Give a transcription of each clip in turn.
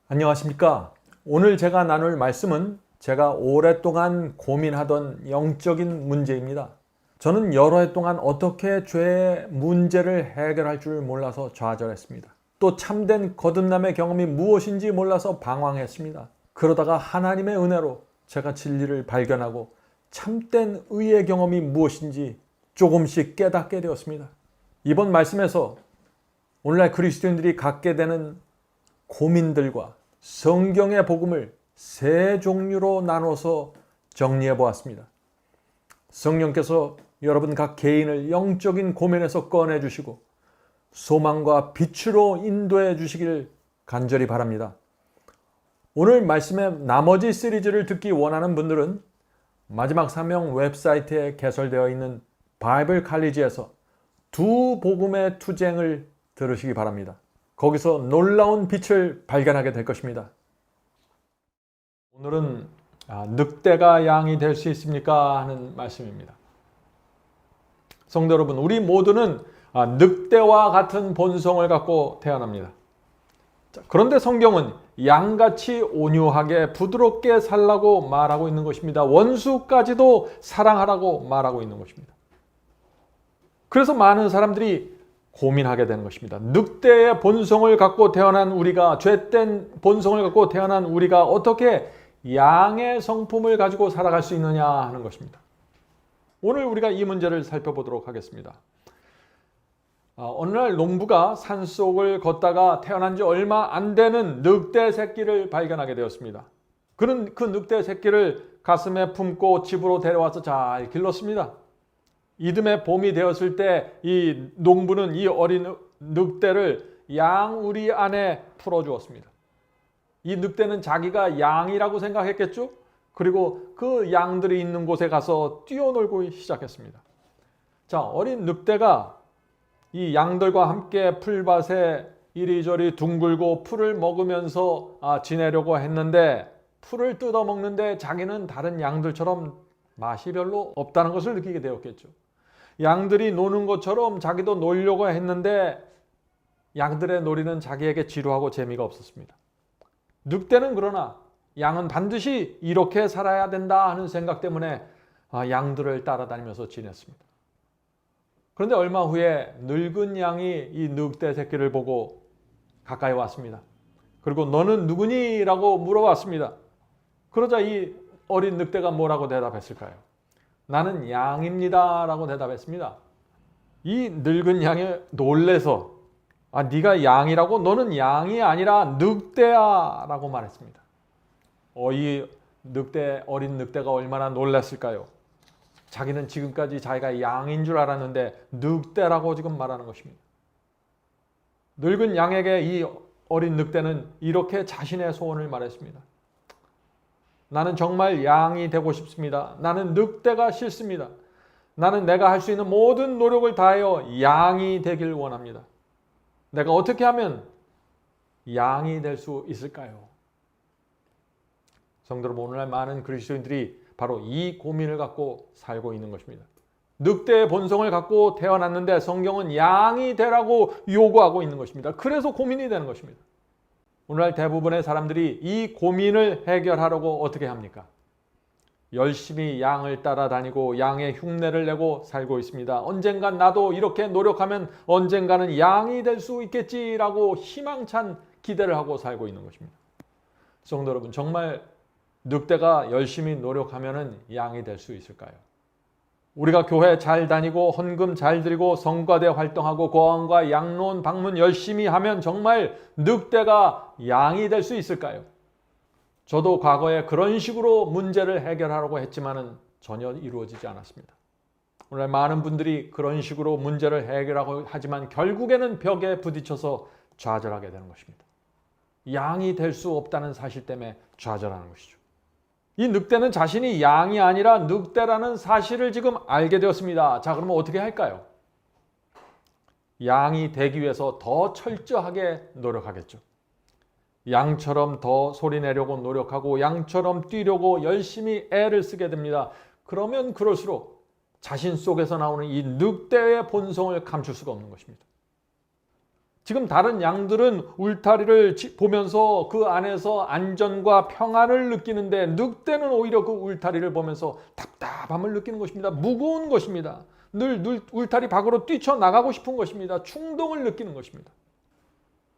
안녕하십니까? 오늘 제가 나눌 말씀은 제가 오랫동안 고민하던 영적인 문제입니다. 저는 여러 해 동안 어떻게 죄의 문제를 해결할 줄 몰라서 좌절했습니다. 또 참된 거듭남의 경험이 무엇인지 몰라서 방황했습니다. 그러다가 하나님의 은혜로 제가 진리를 발견하고 참된 의의 경험이 무엇인지 조금씩 깨닫게 되었습니다. 이번 말씀에서 오늘날 그리스도인들이 갖게 되는 고민들과 성경의 복음을 세 종류로 나눠서 정리해 보았습니다. 성령께서 여러분 각 개인을 영적인 고민에서 꺼내 주시고 소망과 빛으로 인도해 주시길 간절히 바랍니다. 오늘 말씀의 나머지 시리즈를 듣기 원하는 분들은 마지막 사명 웹사이트에 개설되어 있는 바이블 칼리지에서 두 복음의 투쟁을 들으시기 바랍니다. 거기서 놀라운 빛을 발견하게 될 것입니다. 오늘은 늑대가 양이 될 수 있습니까? 하는 말씀입니다. 성도 여러분, 우리 모두는 늑대와 같은 본성을 갖고 태어납니다. 그런데 성경은 양같이 온유하게 부드럽게 살라고 말하고 있는 것입니다. 원수까지도 사랑하라고 말하고 있는 것입니다. 그래서 많은 사람들이 고민하게 되는 것입니다. 늑대의 본성을 갖고 태어난 우리가, 죄된 본성을 갖고 태어난 우리가 어떻게 양의 성품을 가지고 살아갈 수 있느냐 하는 것입니다. 오늘 우리가 이 문제를 살펴보도록 하겠습니다. 어느 날 농부가 산속을 걷다가 태어난 지 얼마 안 되는 늑대 새끼를 발견하게 되었습니다. 그는 그 늑대 새끼를 가슴에 품고 집으로 데려와서 잘 길렀습니다. 이듬해 봄이 되었을 때 이 농부는 이 어린 늑대를 양우리 안에 풀어주었습니다. 이 늑대는 자기가 양이라고 생각했겠죠? 그리고 그 양들이 있는 곳에 가서 뛰어놀고 시작했습니다. 자, 어린 늑대가 이 양들과 함께 풀밭에 이리저리 둥글고 풀을 먹으면서 지내려고 했는데 풀을 뜯어먹는데 자기는 다른 양들처럼 맛이 별로 없다는 것을 느끼게 되었겠죠. 양들이 노는 것처럼 자기도 놀려고 했는데 양들의 놀이는 자기에게 지루하고 재미가 없었습니다. 늑대는 그러나 양은 반드시 이렇게 살아야 된다 하는 생각 때문에 양들을 따라다니면서 지냈습니다. 그런데 얼마 후에 늙은 양이 이 늑대 새끼를 보고 가까이 왔습니다. 그리고 너는 누구니? 라고 물어봤습니다. 그러자 이 어린 늑대가 뭐라고 대답했을까요? 나는 양입니다 라고 대답했습니다. 이 늙은 양이 놀래서 네가 양이라고? 너는 양이 아니라 늑대야 라고 말했습니다. 이 어린 늑대가 얼마나 놀랐을까요? 자기는 지금까지 자기가 양인 줄 알았는데 늑대라고 지금 말하는 것입니다. 늙은 양에게 이 어린 늑대는 이렇게 자신의 소원을 말했습니다. 나는 정말 양이 되고 싶습니다. 나는 늑대가 싫습니다. 나는 내가 할 수 있는 모든 노력을 다하여 양이 되길 원합니다. 내가 어떻게 하면 양이 될 수 있을까요? 성도 여러분, 오늘날 많은 그리스도인들이 바로 이 고민을 갖고 살고 있는 것입니다. 늑대의 본성을 갖고 태어났는데 성경은 양이 되라고 요구하고 있는 것입니다. 그래서 고민이 되는 것입니다. 오늘날 대부분의 사람들이 이 고민을 해결하려고 어떻게 합니까? 열심히 양을 따라다니고 양의 흉내를 내고 살고 있습니다. 언젠간 나도 이렇게 노력하면 언젠가는 양이 될 수 있겠지라고 희망찬 기대를 하고 살고 있는 것입니다. 성도 여러분, 정말 늑대가 열심히 노력하면 양이 될 수 있을까요? 우리가 교회 잘 다니고 헌금 잘 드리고 성가대 활동하고 고아원과 양로원 방문 열심히 하면 정말 늑대가 양이 될 수 있을까요? 저도 과거에 그런 식으로 문제를 해결하려고 했지만은 전혀 이루어지지 않았습니다. 오늘 많은 분들이 그런 식으로 문제를 해결하고 하지만 결국에는 벽에 부딪혀서 좌절하게 되는 것입니다. 양이 될 수 없다는 사실 때문에 좌절하는 것이죠. 이 늑대는 자신이 양이 아니라 늑대라는 사실을 지금 알게 되었습니다. 자, 그러면 어떻게 할까요? 양이 되기 위해서 더 철저하게 노력하겠죠. 양처럼 더 소리 내려고 노력하고 양처럼 뛰려고 열심히 애를 쓰게 됩니다. 그러면 그럴수록 자신 속에서 나오는 이 늑대의 본성을 감출 수가 없는 것입니다. 지금 다른 양들은 울타리를 보면서 그 안에서 안전과 평안을 느끼는데 늑대는 오히려 그 울타리를 보면서 답답함을 느끼는 것입니다. 무거운 것입니다. 늘 울타리 밖으로 뛰쳐나가고 싶은 것입니다. 충동을 느끼는 것입니다.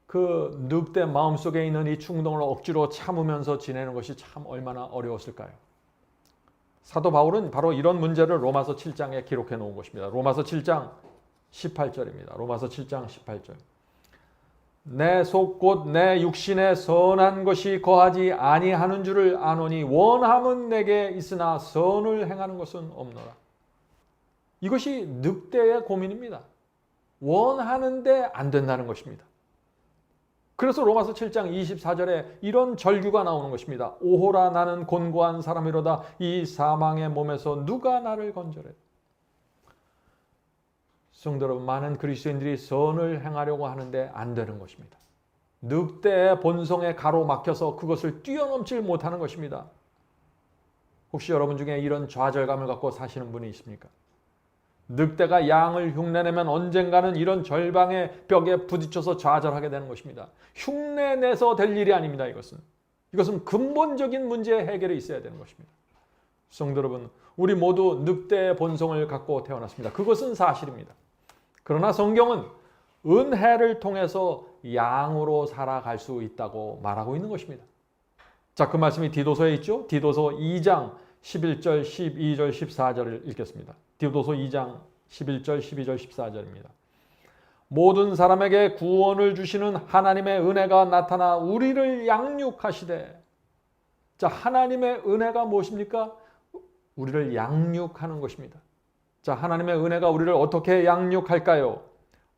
그 늑대 마음속에 있는 이 충동을 억지로 참으면서 지내는 것이 참 얼마나 어려웠을까요? 사도 바울은 바로 이런 문제를 로마서 7장에 기록해 놓은 것입니다. 로마서 7장 18절입니다. 로마서 7장 18절. 내 속 곧 내 육신에 선한 것이 거하지 아니하는 줄을 아노니 원함은 내게 있으나 선을 행하는 것은 없노라. 이것이 늑대의 고민입니다. 원하는데 안 된다는 것입니다. 그래서 로마서 7장 24절에 이런 절규가 나오는 것입니다. 오호라 나는 곤고한 사람이로다. 이 사망의 몸에서 누가 나를 건져래. 성도 여러분, 많은 그리스도인들이 선을 행하려고 하는데 안 되는 것입니다. 늑대의 본성에 가로막혀서 그것을 뛰어넘질 못하는 것입니다. 혹시 여러분 중에 이런 좌절감을 갖고 사시는 분이 있습니까? 늑대가 양을 흉내내면 언젠가는 이런 절방의 벽에 부딪혀서 좌절하게 되는 것입니다. 흉내내서 될 일이 아닙니다. 이것은 근본적인 문제의 해결이 있어야 되는 것입니다. 성도 여러분, 우리 모두 늑대의 본성을 갖고 태어났습니다. 그것은 사실입니다. 그러나 성경은 은혜를 통해서 양으로 살아갈 수 있다고 말하고 있는 것입니다. 자, 그 말씀이 디도서에 있죠? 디도서 2장 11절, 12절, 14절을 읽겠습니다. 디도서 2장 11절, 12절, 14절입니다. 모든 사람에게 구원을 주시는 하나님의 은혜가 나타나 우리를 양육하시되. 자, 하나님의 은혜가 무엇입니까? 우리를 양육하는 것입니다. 자, 하나님의 은혜가 우리를 어떻게 양육할까요?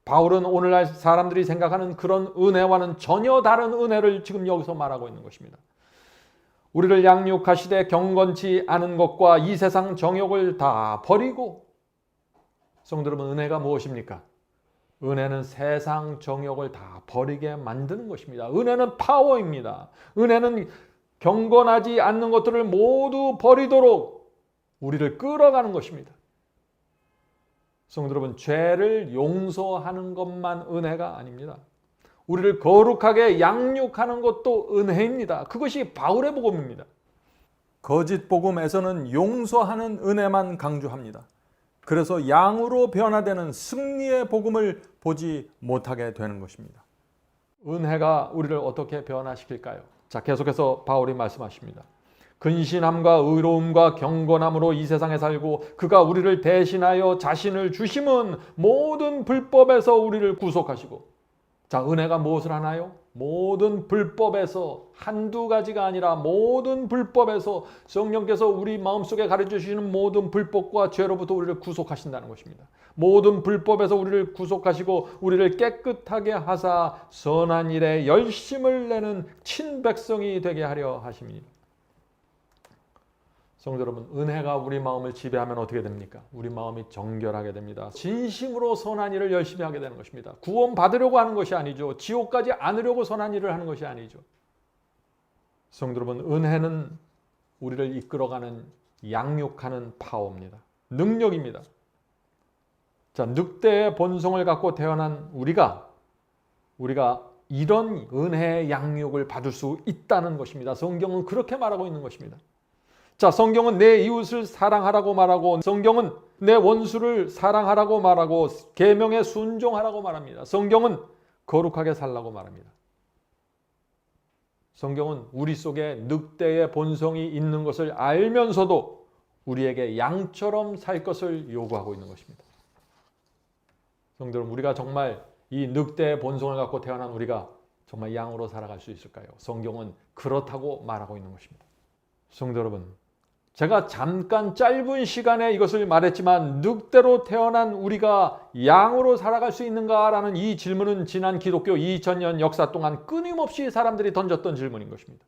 바울은 오늘날 사람들이 생각하는 그런 은혜와는 전혀 다른 은혜를 지금 여기서 말하고 있는 것입니다. 우리를 양육하시되 경건치 않은 것과 이 세상 정욕을 다 버리고. 성도 여러분, 은혜가 무엇입니까? 은혜는 세상 정욕을 다 버리게 만드는 것입니다. 은혜는 파워입니다. 은혜는 경건하지 않는 것들을 모두 버리도록 우리를 끌어가는 것입니다. 성도 여러분, 죄를 용서하는 것만 은혜가 아닙니다. 우리를 거룩하게 양육하는 것도 은혜입니다. 그것이 바울의 복음입니다. 거짓 복음에서는 용서하는 은혜만 강조합니다. 그래서 양으로 변화되는 승리의 복음을 보지 못하게 되는 것입니다. 은혜가 우리를 어떻게 변화시킬까요? 자, 계속해서 바울이 말씀하십니다. 근신함과 의로움과 경건함으로 이 세상에 살고 그가 우리를 대신하여 자신을 주심은 모든 불법에서 우리를 구속하시고. 자, 은혜가 무엇을 하나요? 모든 불법에서, 한두 가지가 아니라 모든 불법에서 성령께서 우리 마음속에 가르쳐 주시는 모든 불법과 죄로부터 우리를 구속하신다는 것입니다. 모든 불법에서 우리를 구속하시고 우리를 깨끗하게 하사 선한 일에 열심을 내는 친백성이 되게 하려 하십니다. 성도 여러분, 은혜가 우리 마음을 지배하면 어떻게 됩니까? 우리 마음이 정결하게 됩니다. 진심으로 선한 일을 열심히 하게 되는 것입니다. 구원 받으려고 하는 것이 아니죠. 지옥 가지 않으려고 선한 일을 하는 것이 아니죠. 성도 여러분, 은혜는 우리를 이끌어가는, 양육하는 파워입니다. 능력입니다. 자, 늑대의 본성을 갖고 태어난 우리가 이런 은혜의 양육을 받을 수 있다는 것입니다. 성경은 그렇게 말하고 있는 것입니다. 자, 성경은 내 이웃을 사랑하라고 말하고, 성경은 내 원수를 사랑하라고 말하고, 계명에 순종하라고 말합니다. 성경은 거룩하게 살라고 말합니다. 성경은 우리 속에 늑대의 본성이 있는 것을 알면서도 우리에게 양처럼 살 것을 요구하고 있는 것입니다. 성도 여러분, 우리가 정말 이 늑대의 본성을 갖고 태어난 우리가 정말 양으로 살아갈 수 있을까요? 성경은 그렇다고 말하고 있는 것입니다. 성도 여러분, 제가 잠깐 짧은 시간에 이것을 말했지만 늑대로 태어난 우리가 양으로 살아갈 수 있는가라는 이 질문은 지난 기독교 2000년 역사 동안 끊임없이 사람들이 던졌던 질문인 것입니다.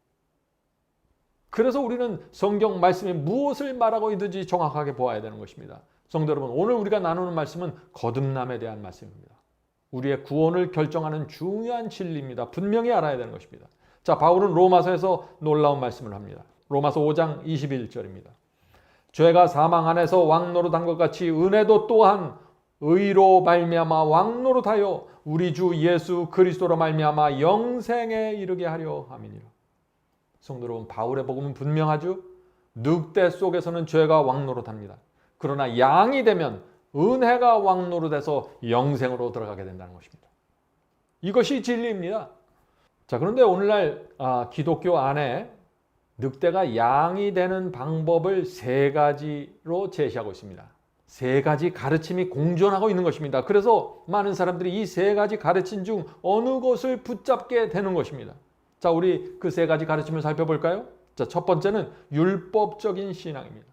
그래서 우리는 성경 말씀이 무엇을 말하고 있는지 정확하게 보아야 되는 것입니다. 성도 여러분, 오늘 우리가 나누는 말씀은 거듭남에 대한 말씀입니다. 우리의 구원을 결정하는 중요한 진리입니다. 분명히 알아야 되는 것입니다. 자, 바울은 로마서에서 놀라운 말씀을 합니다. 로마서 5장 21절입니다. 죄가 사망 안에서 왕노릇한 것 같이 은혜도 또한 의로 말미암아 왕노릇하여 우리 주 예수 그리스도로 말미암아 영생에 이르게 하려 함이니라. 성도 여러분, 바울의 복음은 분명하죠. 늑대 속에서는 죄가 왕노릇합니다. 그러나 양이 되면 은혜가 왕노릇해서 영생으로 들어가게 된다는 것입니다. 이것이 진리입니다. 자, 그런데 오늘날 기독교 안에 늑대가 양이 되는 방법을 세 가지로 제시하고 있습니다. 세 가지 가르침이 공존하고 있는 것입니다. 그래서 많은 사람들이 이 세 가지 가르침 중 어느 것을 붙잡게 되는 것입니다. 자, 우리 그 세 가지 가르침을 살펴볼까요? 자, 첫 번째는 율법적인 신앙입니다.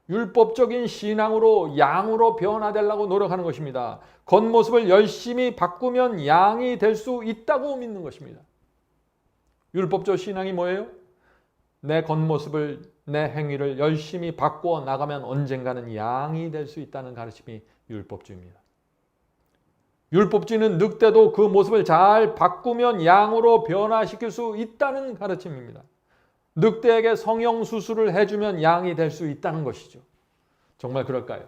율법적인 신앙으로 양으로 변화되려고 노력하는 것입니다. 겉모습을 열심히 바꾸면 양이 될 수 있다고 믿는 것입니다. 율법적 신앙이 뭐예요? 내 겉모습을, 내 행위를 열심히 바꾸어 나가면 언젠가는 양이 될 수 있다는 가르침이 율법주의입니다. 율법주의는 늑대도 그 모습을 잘 바꾸면 양으로 변화시킬 수 있다는 가르침입니다. 늑대에게 성형수술을 해주면 양이 될 수 있다는 것이죠. 정말 그럴까요?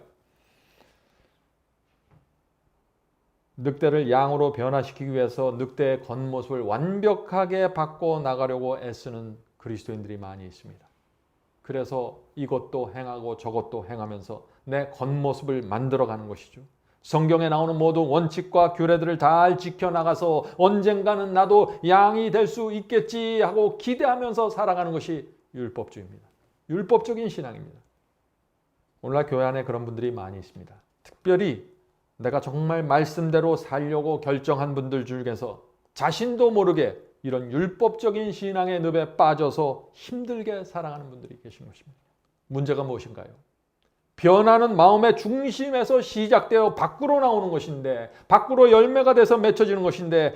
늑대를 양으로 변화시키기 위해서 늑대의 겉모습을 완벽하게 바꿔 나가려고 애쓰는 그리스도인들이 많이 있습니다. 그래서 이것도 행하고 저것도 행하면서 내 겉모습을 만들어가는 것이죠. 성경에 나오는 모든 원칙과 규례들을 잘 지켜나가서 언젠가는 나도 양이 될 수 있겠지 하고 기대하면서 살아가는 것이 율법주의입니다. 율법적인 신앙입니다. 오늘날 교회 안에 그런 분들이 많이 있습니다. 특별히 내가 정말 말씀대로 살려고 결정한 분들 중에서 자신도 모르게 이런 율법적인 신앙의 늪에 빠져서 힘들게 살아가는 분들이 계신 것입니다. 문제가 무엇인가요? 변화는 마음의 중심에서 시작되어 밖으로 나오는 것인데, 밖으로 열매가 돼서 맺혀지는 것인데,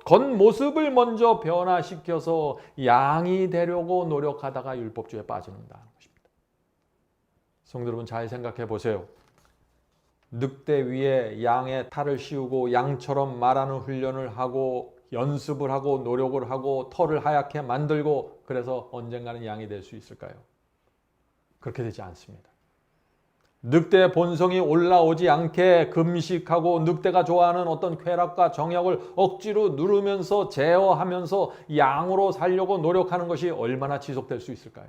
겉모습을 먼저 변화시켜서 양이 되려고 노력하다가 율법주의에 빠지는다는 것입니다. 성도 여러분, 잘 생각해 보세요. 늑대 위에 양의 탈을 씌우고 양처럼 말하는 훈련을 하고 연습을 하고 노력을 하고 털을 하얗게 만들고 그래서 언젠가는 양이 될 수 있을까요? 그렇게 되지 않습니다. 늑대의 본성이 올라오지 않게 금식하고 늑대가 좋아하는 어떤 쾌락과 정욕을 억지로 누르면서 제어하면서 양으로 살려고 노력하는 것이 얼마나 지속될 수 있을까요?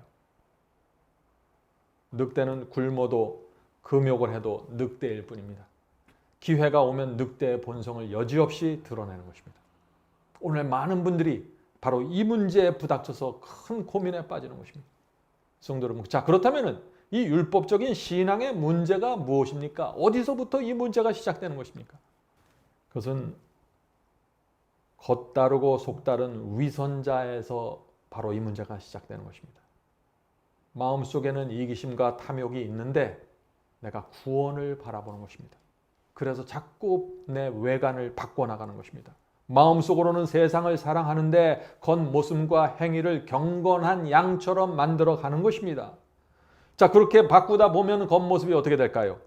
늑대는 굶어도 금욕을 해도 늑대일 뿐입니다. 기회가 오면 늑대의 본성을 여지없이 드러내는 것입니다. 오늘 많은 분들이 바로 이 문제에 부닥쳐서 큰 고민에 빠지는 것입니다. 성도 여러분, 자, 그렇다면 이 율법적인 신앙의 문제가 무엇입니까? 어디서부터 이 문제가 시작되는 것입니까? 그것은 겉다르고 속다른 위선자에서 바로 이 문제가 시작되는 것입니다. 마음속에는 이기심과 탐욕이 있는데 내가 구원을 바라보는 것입니다. 그래서 자꾸 내 외관을 바꿔나가는 것입니다. 마음속으로는 세상을 사랑하는데 겉모습과 행위를 경건한 양처럼 만들어가는 것입니다. 자, 그렇게 바꾸다 보면 겉모습이 어떻게 될까요?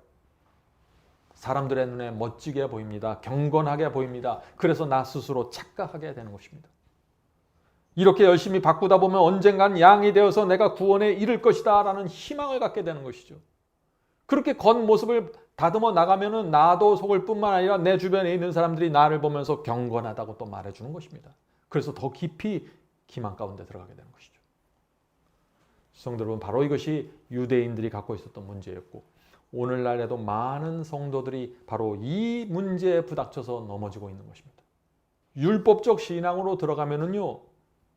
사람들의 눈에 멋지게 보입니다. 경건하게 보입니다. 그래서 나 스스로 착각하게 되는 것입니다. 이렇게 열심히 바꾸다 보면 언젠간 양이 되어서 내가 구원에 이를 것이다 라는 희망을 갖게 되는 것이죠. 그렇게 겉모습을 다듬어 나가면은 나도 속을 뿐만 아니라 내 주변에 있는 사람들이 나를 보면서 경건하다고 또 말해주는 것입니다. 그래서 더 깊이 기만 가운데 들어가게 되는 것이죠. 성도 여러분, 바로 이것이 유대인들이 갖고 있었던 문제였고 오늘날에도 많은 성도들이 바로 이 문제에 부닥쳐서 넘어지고 있는 것입니다. 율법적 신앙으로 들어가면은요,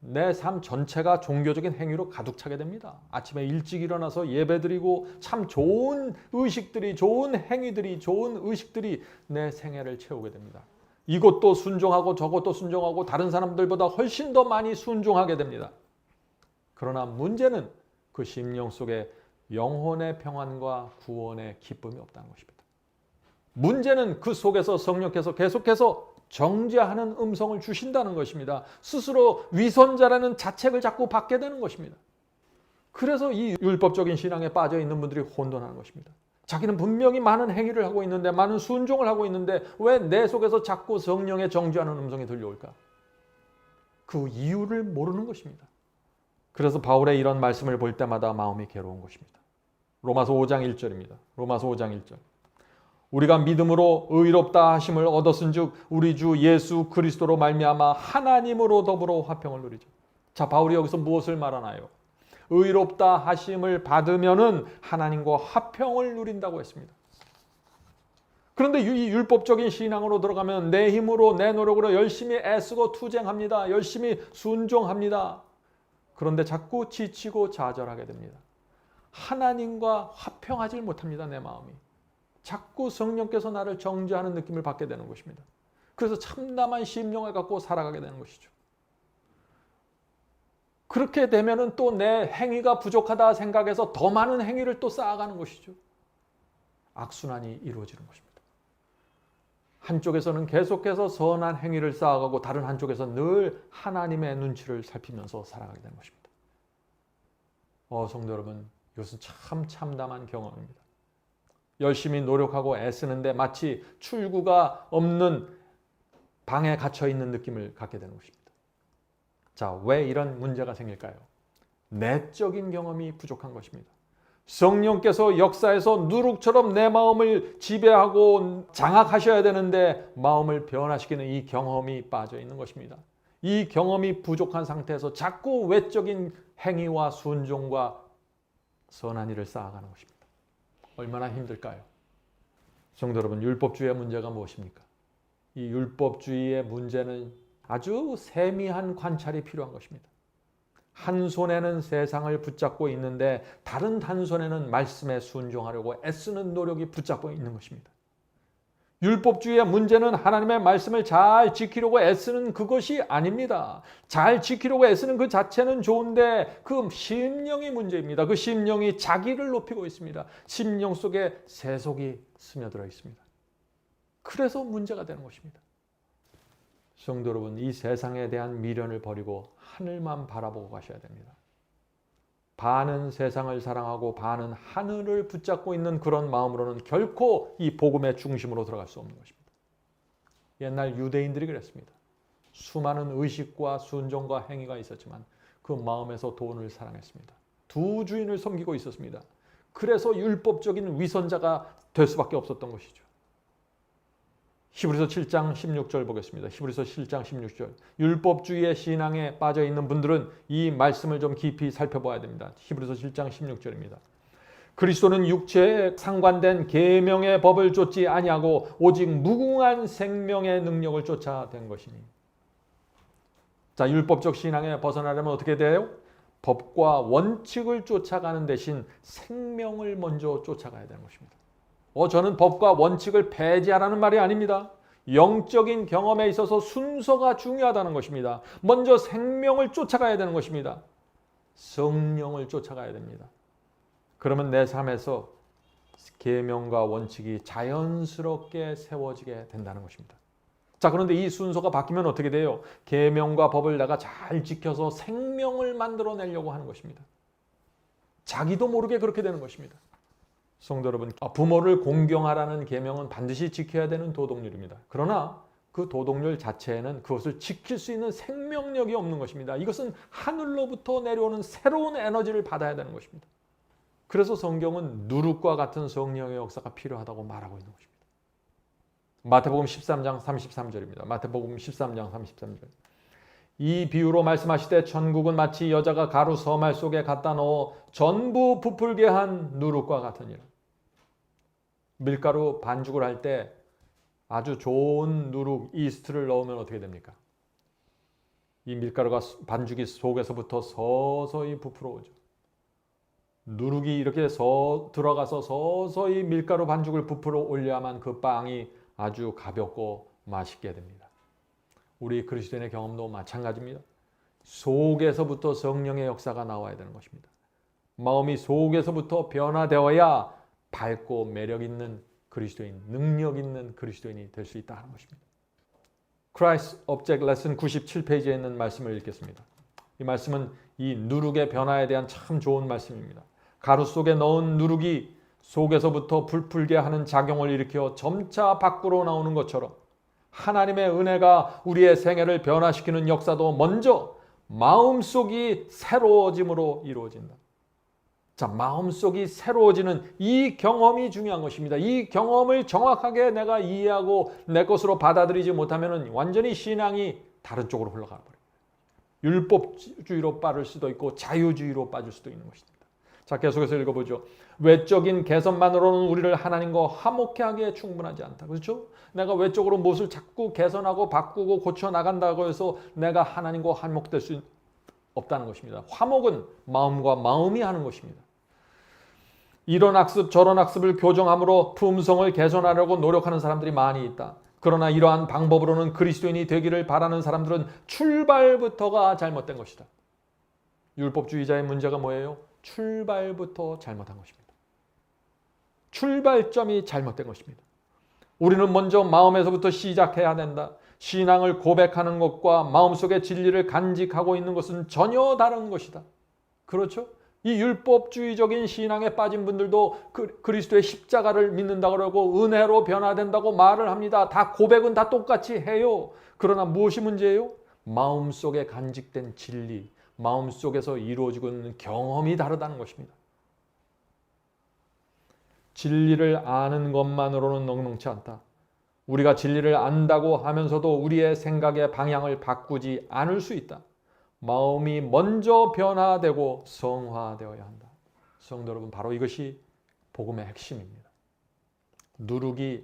내 삶 전체가 종교적인 행위로 가득 차게 됩니다. 아침에 일찍 일어나서 예배드리고 참 좋은 의식들이, 좋은 행위들이, 좋은 의식들이 내 생애를 채우게 됩니다. 이것도 순종하고 저것도 순종하고 다른 사람들보다 훨씬 더 많이 순종하게 됩니다. 그러나 문제는 그 심령 속에 영혼의 평안과 구원의 기쁨이 없다는 것입니다. 문제는 그 속에서 성령께서 계속해서 정죄하는 음성을 주신다는 것입니다. 스스로 위선자라는 자책을 자꾸 받게 되는 것입니다. 그래서 이 율법적인 신앙에 빠져 있는 분들이 혼돈하는 것입니다. 자기는 분명히 많은 행위를 하고 있는데, 많은 순종을 하고 있는데 왜 내 속에서 자꾸 성령의 정죄하는 음성이 들려올까? 그 이유를 모르는 것입니다. 그래서 바울의 이런 말씀을 볼 때마다 마음이 괴로운 것입니다. 로마서 5장 1절입니다. 로마서 5장 1절. 우리가 믿음으로 의롭다 하심을 얻었은즉 우리 주 예수 그리스도로 말미암아 하나님으로 더불어 화평을 누리죠. 자, 바울이 여기서 무엇을 말하나요? 의롭다 하심을 받으면은 하나님과 화평을 누린다고 했습니다. 그런데 이 율법적인 신앙으로 들어가면 내 힘으로 내 노력으로 열심히 애쓰고 투쟁합니다. 열심히 순종합니다. 그런데 자꾸 지치고 좌절하게 됩니다. 하나님과 화평하지 못합니다. 내 마음이. 자꾸 성령께서 나를 정죄하는 느낌을 받게 되는 것입니다. 그래서 참담한 심령을 갖고 살아가게 되는 것이죠. 그렇게 되면은 또 내 행위가 부족하다 생각해서 더 많은 행위를 또 쌓아가는 것이죠. 악순환이 이루어지는 것입니다. 한쪽에서는 계속해서 선한 행위를 쌓아가고 다른 한쪽에서 늘 하나님의 눈치를 살피면서 살아가게 되는 것입니다. 성도 여러분, 이것은 참 참담한 경험입니다. 열심히 노력하고 애쓰는데 마치 출구가 없는 방에 갇혀 있는 느낌을 갖게 되는 것입니다. 자, 왜 이런 문제가 생길까요? 내적인 경험이 부족한 것입니다. 성령께서 역사에서 누룩처럼 내 마음을 지배하고 장악하셔야 되는데 마음을 변화시키는 이 경험이 빠져 있는 것입니다. 이 경험이 부족한 상태에서 자꾸 외적인 행위와 순종과 선한 일을 쌓아가는 것입니다. 얼마나 힘들까요? 성도 여러분, 율법주의의 문제가 무엇입니까? 이 율법주의의 문제는 아주 세미한 관찰이 필요한 것입니다. 한 손에는 세상을 붙잡고 있는데 다른 한 손에는 말씀에 순종하려고 애쓰는 노력이 붙잡고 있는 것입니다. 율법주의의 문제는 하나님의 말씀을 잘 지키려고 애쓰는 그것이 아닙니다. 잘 지키려고 애쓰는 그 자체는 좋은데 그 심령이 문제입니다. 그 심령이 자기를 높이고 있습니다. 심령 속에 세속이 스며들어 있습니다. 그래서 문제가 되는 것입니다. 성도 여러분, 이 세상에 대한 미련을 버리고 하늘만 바라보고 가셔야 됩니다. 반은 세상을 사랑하고 반은 하늘을 붙잡고 있는 그런 마음으로는 결코 이 복음의 중심으로 들어갈 수 없는 것입니다. 옛날 유대인들이 그랬습니다. 수많은 의식과 순종과 행위가 있었지만 그 마음에서 돈을 사랑했습니다. 두 주인을 섬기고 있었습니다. 그래서 율법적인 위선자가 될 수밖에 없었던 것이죠. 히브리서 7장 16절 보겠습니다. 히브리서 7장 16절. 율법주의의 신앙에 빠져 있는 분들은 이 말씀을 좀 깊이 살펴봐야 됩니다. 히브리서 7장 16절입니다. 그리스도는 육체에 상관된 계명의 법을 쫓지 아니하고 오직 무궁한 생명의 능력을 쫓아 된 것이니. 자, 율법적 신앙에 벗어나려면 어떻게 돼요? 법과 원칙을 쫓아가는 대신 생명을 먼저 쫓아가야 되는 것입니다. 저는 법과 원칙을 폐지하라는 말이 아닙니다. 영적인 경험에 있어서 순서가 중요하다는 것입니다. 먼저 생명을 쫓아가야 되는 것입니다. 성령을 쫓아가야 됩니다. 그러면 내 삶에서 계명과 원칙이 자연스럽게 세워지게 된다는 것입니다. 자, 그런데 이 순서가 바뀌면 어떻게 돼요? 계명과 법을 내가 잘 지켜서 생명을 만들어내려고 하는 것입니다. 자기도 모르게 그렇게 되는 것입니다. 성도 여러분, 부모를 공경하라는 계명은 반드시 지켜야 되는 도덕률입니다. 그러나 그 도덕률 자체에는 그것을 지킬 수 있는 생명력이 없는 것입니다. 이것은 하늘로부터 내려오는 새로운 에너지를 받아야 되는 것입니다. 그래서 성경은 누룩과 같은 성령의 역사가 필요하다고 말하고 있는 것입니다. 마태복음 13장 33절입니다. 마태복음 13장 33절. 이 비유로 말씀하시되 천국은 마치 여자가 가루 서말 속에 갖다 넣어 전부 부풀게 한 누룩과 같으니라. 밀가루 반죽을 할 때 아주 좋은 누룩, 이스트를 넣으면 어떻게 됩니까? 이 밀가루가 반죽이 속에서부터 서서히 부풀어 오죠. 누룩이 이렇게 들어가서 서서히 밀가루 반죽을 부풀어 올려야만 그 빵이 아주 가볍고 맛있게 됩니다. 우리 그리스도인의 경험도 마찬가지입니다. 속에서부터 성령의 역사가 나와야 되는 것입니다. 마음이 속에서부터 변화되어야 밝고 매력 있는 그리스도인, 능력 있는 그리스도인이 될 수 있다는 것입니다. Christ Object Lesson 97페이지에 있는 말씀을 읽겠습니다. 이 말씀은 이 누룩의 변화에 대한 참 좋은 말씀입니다. 가루 속에 넣은 누룩이 속에서부터 불풀게 하는 작용을 일으켜 점차 밖으로 나오는 것처럼 하나님의 은혜가 우리의 생애를 변화시키는 역사도 먼저 마음속이 새로워짐으로 이루어진다. 자, 마음속이 새로워지는 이 경험이 중요한 것입니다. 이 경험을 정확하게 내가 이해하고 내 것으로 받아들이지 못하면 완전히 신앙이 다른 쪽으로 흘러가 버려요. 율법주의로 빠질 수도 있고 자유주의로 빠질 수도 있는 것입니다. 자, 계속해서 읽어보죠. 외적인 개선만으로는 우리를 하나님과 화목케 하기에 충분하지 않다. 그렇죠? 내가 외적으로 무엇을 자꾸 개선하고 바꾸고 고쳐 나간다고 해서 내가 하나님과 화목될 수 없다는 것입니다. 화목은 마음과 마음이 하는 것입니다. 이런 학습 저런 학습을 교정함으로 품성을 개선하려고 노력하는 사람들이 많이 있다. 그러나 이러한 방법으로는 그리스도인이 되기를 바라는 사람들은 출발부터가 잘못된 것이다. 율법주의자의 문제가 뭐예요? 출발부터 잘못한 것입니다. 출발점이 잘못된 것입니다. 우리는 먼저 마음에서부터 시작해야 된다. 신앙을 고백하는 것과 마음속의 진리를 간직하고 있는 것은 전혀 다른 것이다. 그렇죠? 이 율법주의적인 신앙에 빠진 분들도 그리스도의 십자가를 믿는다고 그러고 은혜로 변화된다고 말을 합니다. 다 고백은 다 똑같이 해요. 그러나 무엇이 문제예요? 마음속에 간직된 진리, 마음속에서 이루어지고 있는 경험이 다르다는 것입니다. 진리를 아는 것만으로는 넉넉치 않다. 우리가 진리를 안다고 하면서도 우리의 생각의 방향을 바꾸지 않을 수 있다. 마음이 먼저 변화되고 성화되어야 한다. 성도 여러분, 바로 이것이 복음의 핵심입니다. 누룩이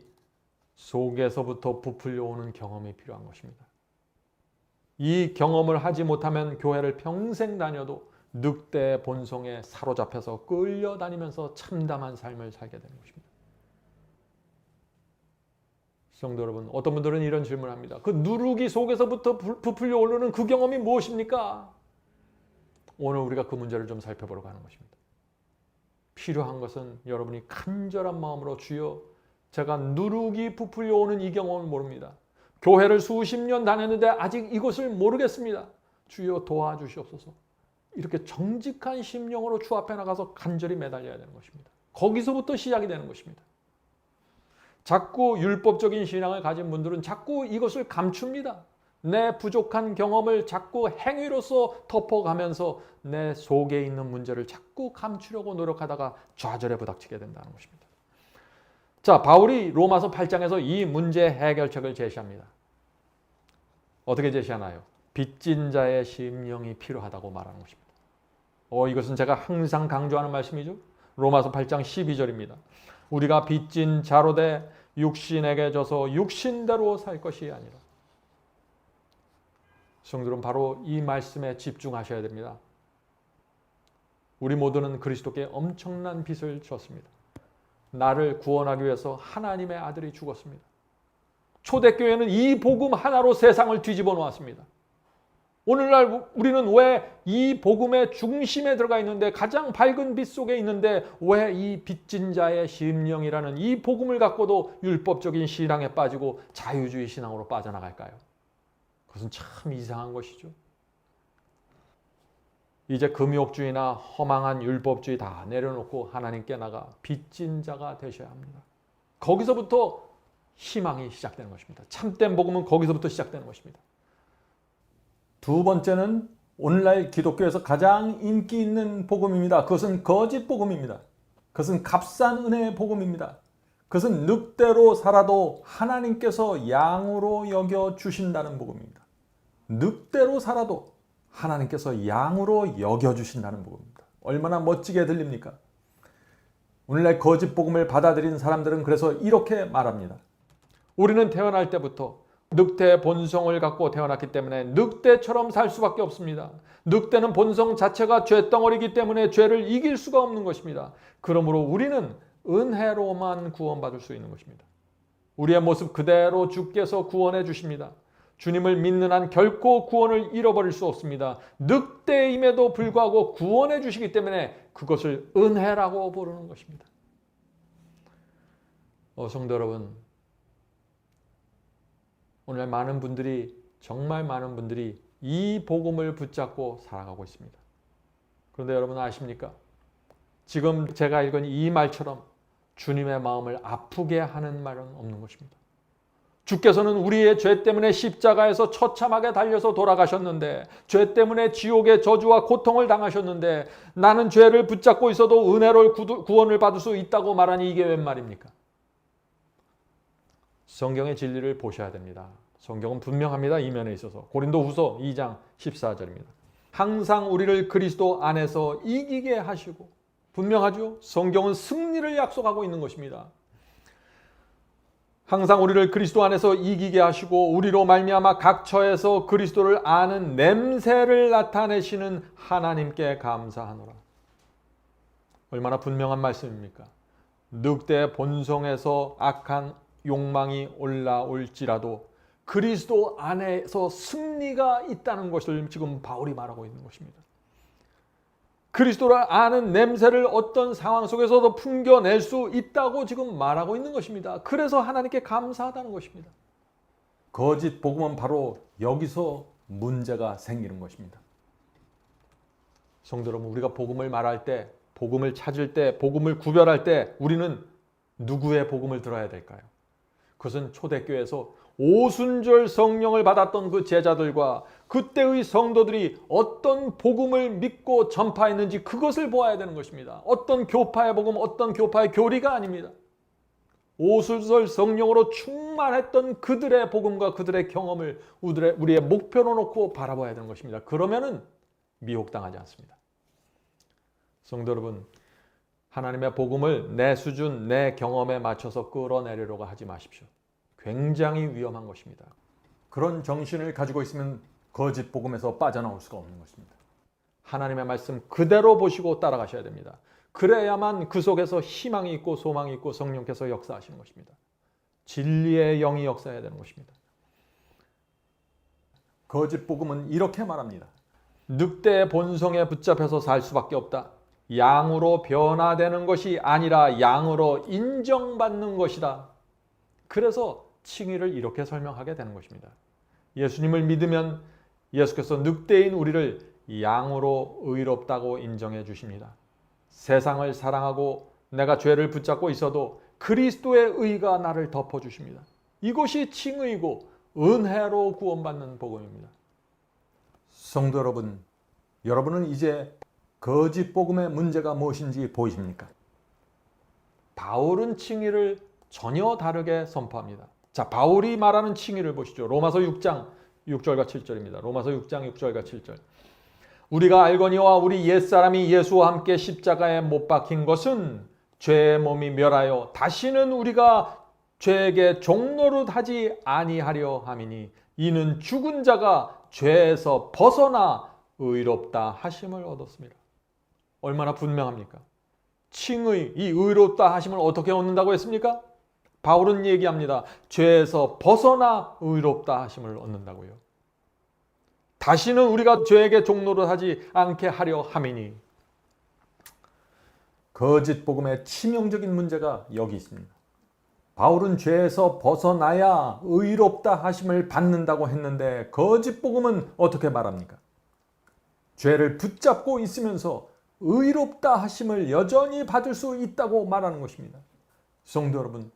속에서부터 부풀려 오는 경험이 필요한 것입니다. 이 경험을 하지 못하면 교회를 평생 다녀도 늑대의 본성에 사로잡혀서 끌려다니면서 참담한 삶을 살게 되는 것입니다. 성도 여러분, 어떤 분들은 이런 질문을 합니다. 그 누룩이 속에서부터 부풀려 오르는 그 경험이 무엇입니까? 오늘 우리가 그 문제를 좀 살펴보려고 하는 것입니다. 필요한 것은 여러분이 간절한 마음으로 주여, 제가 누룩이 부풀려 오는 이 경험을 모릅니다. 교회를 수십 년 다녔는데 아직 이것을 모르겠습니다. 주여 도와주시옵소서. 이렇게 정직한 심령으로 주 앞에 나가서 간절히 매달려야 되는 것입니다. 거기서부터 시작이 되는 것입니다. 자꾸 율법적인 신앙을 가진 분들은 자꾸 이것을 감춥니다. 내 부족한 경험을 자꾸 행위로서 덮어가면서 내 속에 있는 문제를 자꾸 감추려고 노력하다가 좌절에 부닥치게 된다는 것입니다. 자, 바울이 로마서 8장에서 이 문제 해결책을 제시합니다. 어떻게 제시하나요? 빚진 자의 심령이 필요하다고 말하는 것입니다. 이것은 제가 항상 강조하는 말씀이죠. 로마서 8장 12절입니다. 우리가 빚진 자로 돼 육신에게 져서 육신대로 살 것이 아니라. 성도들은 바로 이 말씀에 집중하셔야 됩니다. 우리 모두는 그리스도께 엄청난 빚을 졌습니다. 나를 구원하기 위해서 하나님의 아들이 죽었습니다. 초대교회는 이 복음 하나로 세상을 뒤집어 놓았습니다. 오늘날 우리는 왜 이 복음의 중심에 들어가 있는데, 가장 밝은 빛 속에 있는데 왜 이 빚진 자의 심령이라는 이 복음을 갖고도 율법적인 신앙에 빠지고 자유주의 신앙으로 빠져나갈까요? 그것은 참 이상한 것이죠. 이제 금욕주의나 허망한 율법주의 다 내려놓고 하나님께 나가 빚진 자가 되셔야 합니다. 거기서부터 희망이 시작되는 것입니다. 참된 복음은 거기서부터 시작되는 것입니다. 두 번째는 오늘날 기독교에서 가장 인기 있는 복음입니다. 그것은 거짓 복음입니다. 그것은 값싼 은혜의 복음입니다. 그것은 늑대로 살아도 하나님께서 양으로 여겨주신다는 복음입니다. 늑대로 살아도 하나님께서 양으로 여겨주신다는 복음입니다. 얼마나 멋지게 들립니까? 오늘날 거짓 복음을 받아들인 사람들은 그래서 이렇게 말합니다. 우리는 태어날 때부터 늑대의 본성을 갖고 태어났기 때문에 늑대처럼 살 수밖에 없습니다. 늑대는 본성 자체가 죄덩어리이기 때문에 죄를 이길 수가 없는 것입니다. 그러므로 우리는 은혜로만 구원받을 수 있는 것입니다. 우리의 모습 그대로 주께서 구원해 주십니다. 주님을 믿는 한 결코 구원을 잃어버릴 수 없습니다. 늑대임에도 불구하고 구원해 주시기 때문에 그것을 은혜라고 부르는 것입니다. 성도 여러분, 오늘 많은 분들이, 정말 많은 분들이 이 복음을 붙잡고 살아가고 있습니다. 그런데 여러분 아십니까? 지금 제가 읽은 이 말처럼 주님의 마음을 아프게 하는 말은 없는 것입니다. 주께서는 우리의 죄 때문에 십자가에서 처참하게 달려서 돌아가셨는데, 죄 때문에 지옥의 저주와 고통을 당하셨는데, 나는 죄를 붙잡고 있어도 은혜로 구원을 받을 수 있다고 말하니 이게 웬 말입니까? 성경의 진리를 보셔야 됩니다. 성경은 분명합니다. 이 면에 있어서. 고린도후서 2장 14절입니다. 항상 우리를 그리스도 안에서 이기게 하시고, 분명하죠? 성경은 승리를 약속하고 있는 것입니다. 항상 우리를 그리스도 안에서 이기게 하시고 우리로 말미암아 각 처에서 그리스도를 아는 냄새를 나타내시는 하나님께 감사하노라. 얼마나 분명한 말씀입니까? 늑대 본성에서 악한 욕망이 올라올지라도 그리스도 안에서 승리가 있다는 것을 지금 바울이 말하고 있는 것입니다. 그리스도를 아는 냄새를 어떤 상황 속에서도 풍겨낼 수 있다고 지금 말하고 있는 것입니다. 그래서 하나님께 감사하다는 것입니다. 거짓 복음은 바로 여기서 문제가 생기는 것입니다. 성도 여러분, 우리가 복음을 말할 때, 복음을 찾을 때, 복음을 구별할 때 우리는 누구의 복음을 들어야 될까요? 그것은 초대교회에서 오순절 성령을 받았던 그 제자들과 그때의 성도들이 어떤 복음을 믿고 전파했는지 그것을 보아야 되는 것입니다. 어떤 교파의 복음, 어떤 교파의 교리가 아닙니다. 오순절 성령으로 충만했던 그들의 복음과 그들의 경험을 우리의 목표로 놓고 바라봐야 되는 것입니다. 그러면은 미혹당하지 않습니다. 성도 여러분, 하나님의 복음을 내 수준, 내 경험에 맞춰서 끌어내려고 하지 마십시오. 굉장히 위험한 것입니다. 그런 정신을 가지고 있으면 거짓 복음에서 빠져나올 수가 없는 것입니다. 하나님의 말씀 그대로 보시고 따라가셔야 됩니다. 그래야만 그 속에서 희망이 있고 소망이 있고 성령께서 역사하시는 것입니다. 진리의 영이 역사해야 되는 것입니다. 거짓 복음은 이렇게 말합니다. 늑대의 본성에 붙잡혀서 살 수밖에 없다. 양으로 변화되는 것이 아니라 양으로 인정받는 것이다. 그래서 칭의를 이렇게 설명하게 되는 것입니다. 예수님을 믿으면 예수께서 늑대인 우리를 양으로 의롭다고 인정해 주십니다. 세상을 사랑하고 내가 죄를 붙잡고 있어도 그리스도의 의가 나를 덮어주십니다. 이것이 칭의이고 은혜로 구원받는 복음입니다. 성도 여러분, 여러분은 이제 거짓 복음의 문제가 무엇인지 보이십니까? 바울은 칭의를 전혀 다르게 선포합니다. 자, 바울이 말하는 칭의를 보시죠. 로마서 6장 6절과 7절입니다. 로마서 6장 6절과 7절. 우리가 알거니와 우리 옛사람이 예수와 함께 십자가에 못 박힌 것은 죄의 몸이 멸하여 다시는 우리가 죄에게 종노릇하지 아니하려 함이니 이는 죽은 자가 죄에서 벗어나 의롭다 하심을 얻었습니다. 얼마나 분명합니까? 칭의, 이 의롭다 하심을 어떻게 얻는다고 했습니까? 바울은 얘기합니다. 죄에서 벗어나 의롭다 하심을 얻는다고요. 다시는 우리가 죄에게 종노릇하지 않게 하려 함이니. 거짓 복음의 치명적인 문제가 여기 있습니다. 바울은 죄에서 벗어나야 의롭다 하심을 받는다고 했는데 거짓 복음은 어떻게 말합니까? 죄를 붙잡고 있으면서 의롭다 하심을 여전히 받을 수 있다고 말하는 것입니다. 성도 여러분,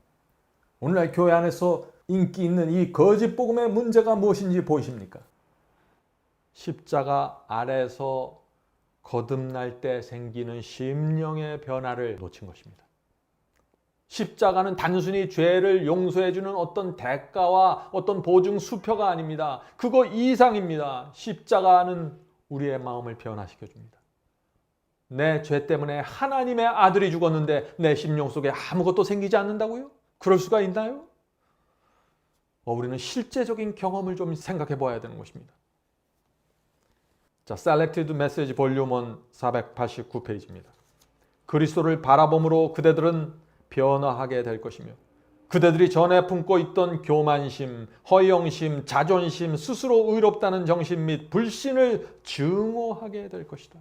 오늘날 교회 안에서 인기 있는 이 거짓 복음의 문제가 무엇인지 보이십니까? 십자가 아래서 거듭날 때 생기는 심령의 변화를 놓친 것입니다. 십자가는 단순히 죄를 용서해주는 어떤 대가와 어떤 보증 수표가 아닙니다. 그거 이상입니다. 십자가는 우리의 마음을 변화시켜줍니다. 내 죄 때문에 하나님의 아들이 죽었는데 내 심령 속에 아무것도 생기지 않는다고요? 그럴 수가 있나요? 우리는 실제적인 경험을 좀 생각해 봐야 되는 것입니다. 자, Selected Message Volume 1 489페이지입니다. 그리스도를 바라봄으로 그대들은 변화하게 될 것이며 그대들이 전에 품고 있던 교만심, 허영심, 자존심, 스스로 의롭다는 정신 및 불신을 증오하게 될 것이다.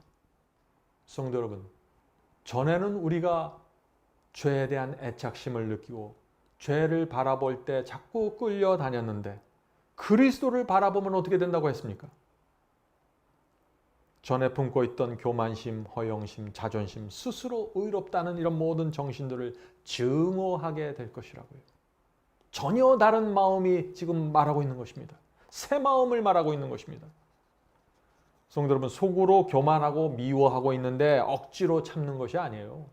성도 여러분, 전에는 우리가 죄에 대한 애착심을 느끼고 죄를 바라볼 때 자꾸 끌려다녔는데 그리스도를 바라보면 어떻게 된다고 했습니까? 전에 품고 있던 교만심, 허영심, 자존심, 스스로 의롭다는 이런 모든 정신들을 증오하게 될 것이라고요. 전혀 다른 마음이 지금 말하고 있는 것입니다. 새 마음을 말하고 있는 것입니다. 성도 여러분, 속으로 교만하고 미워하고 있는데 억지로 참는 것이 아니에요.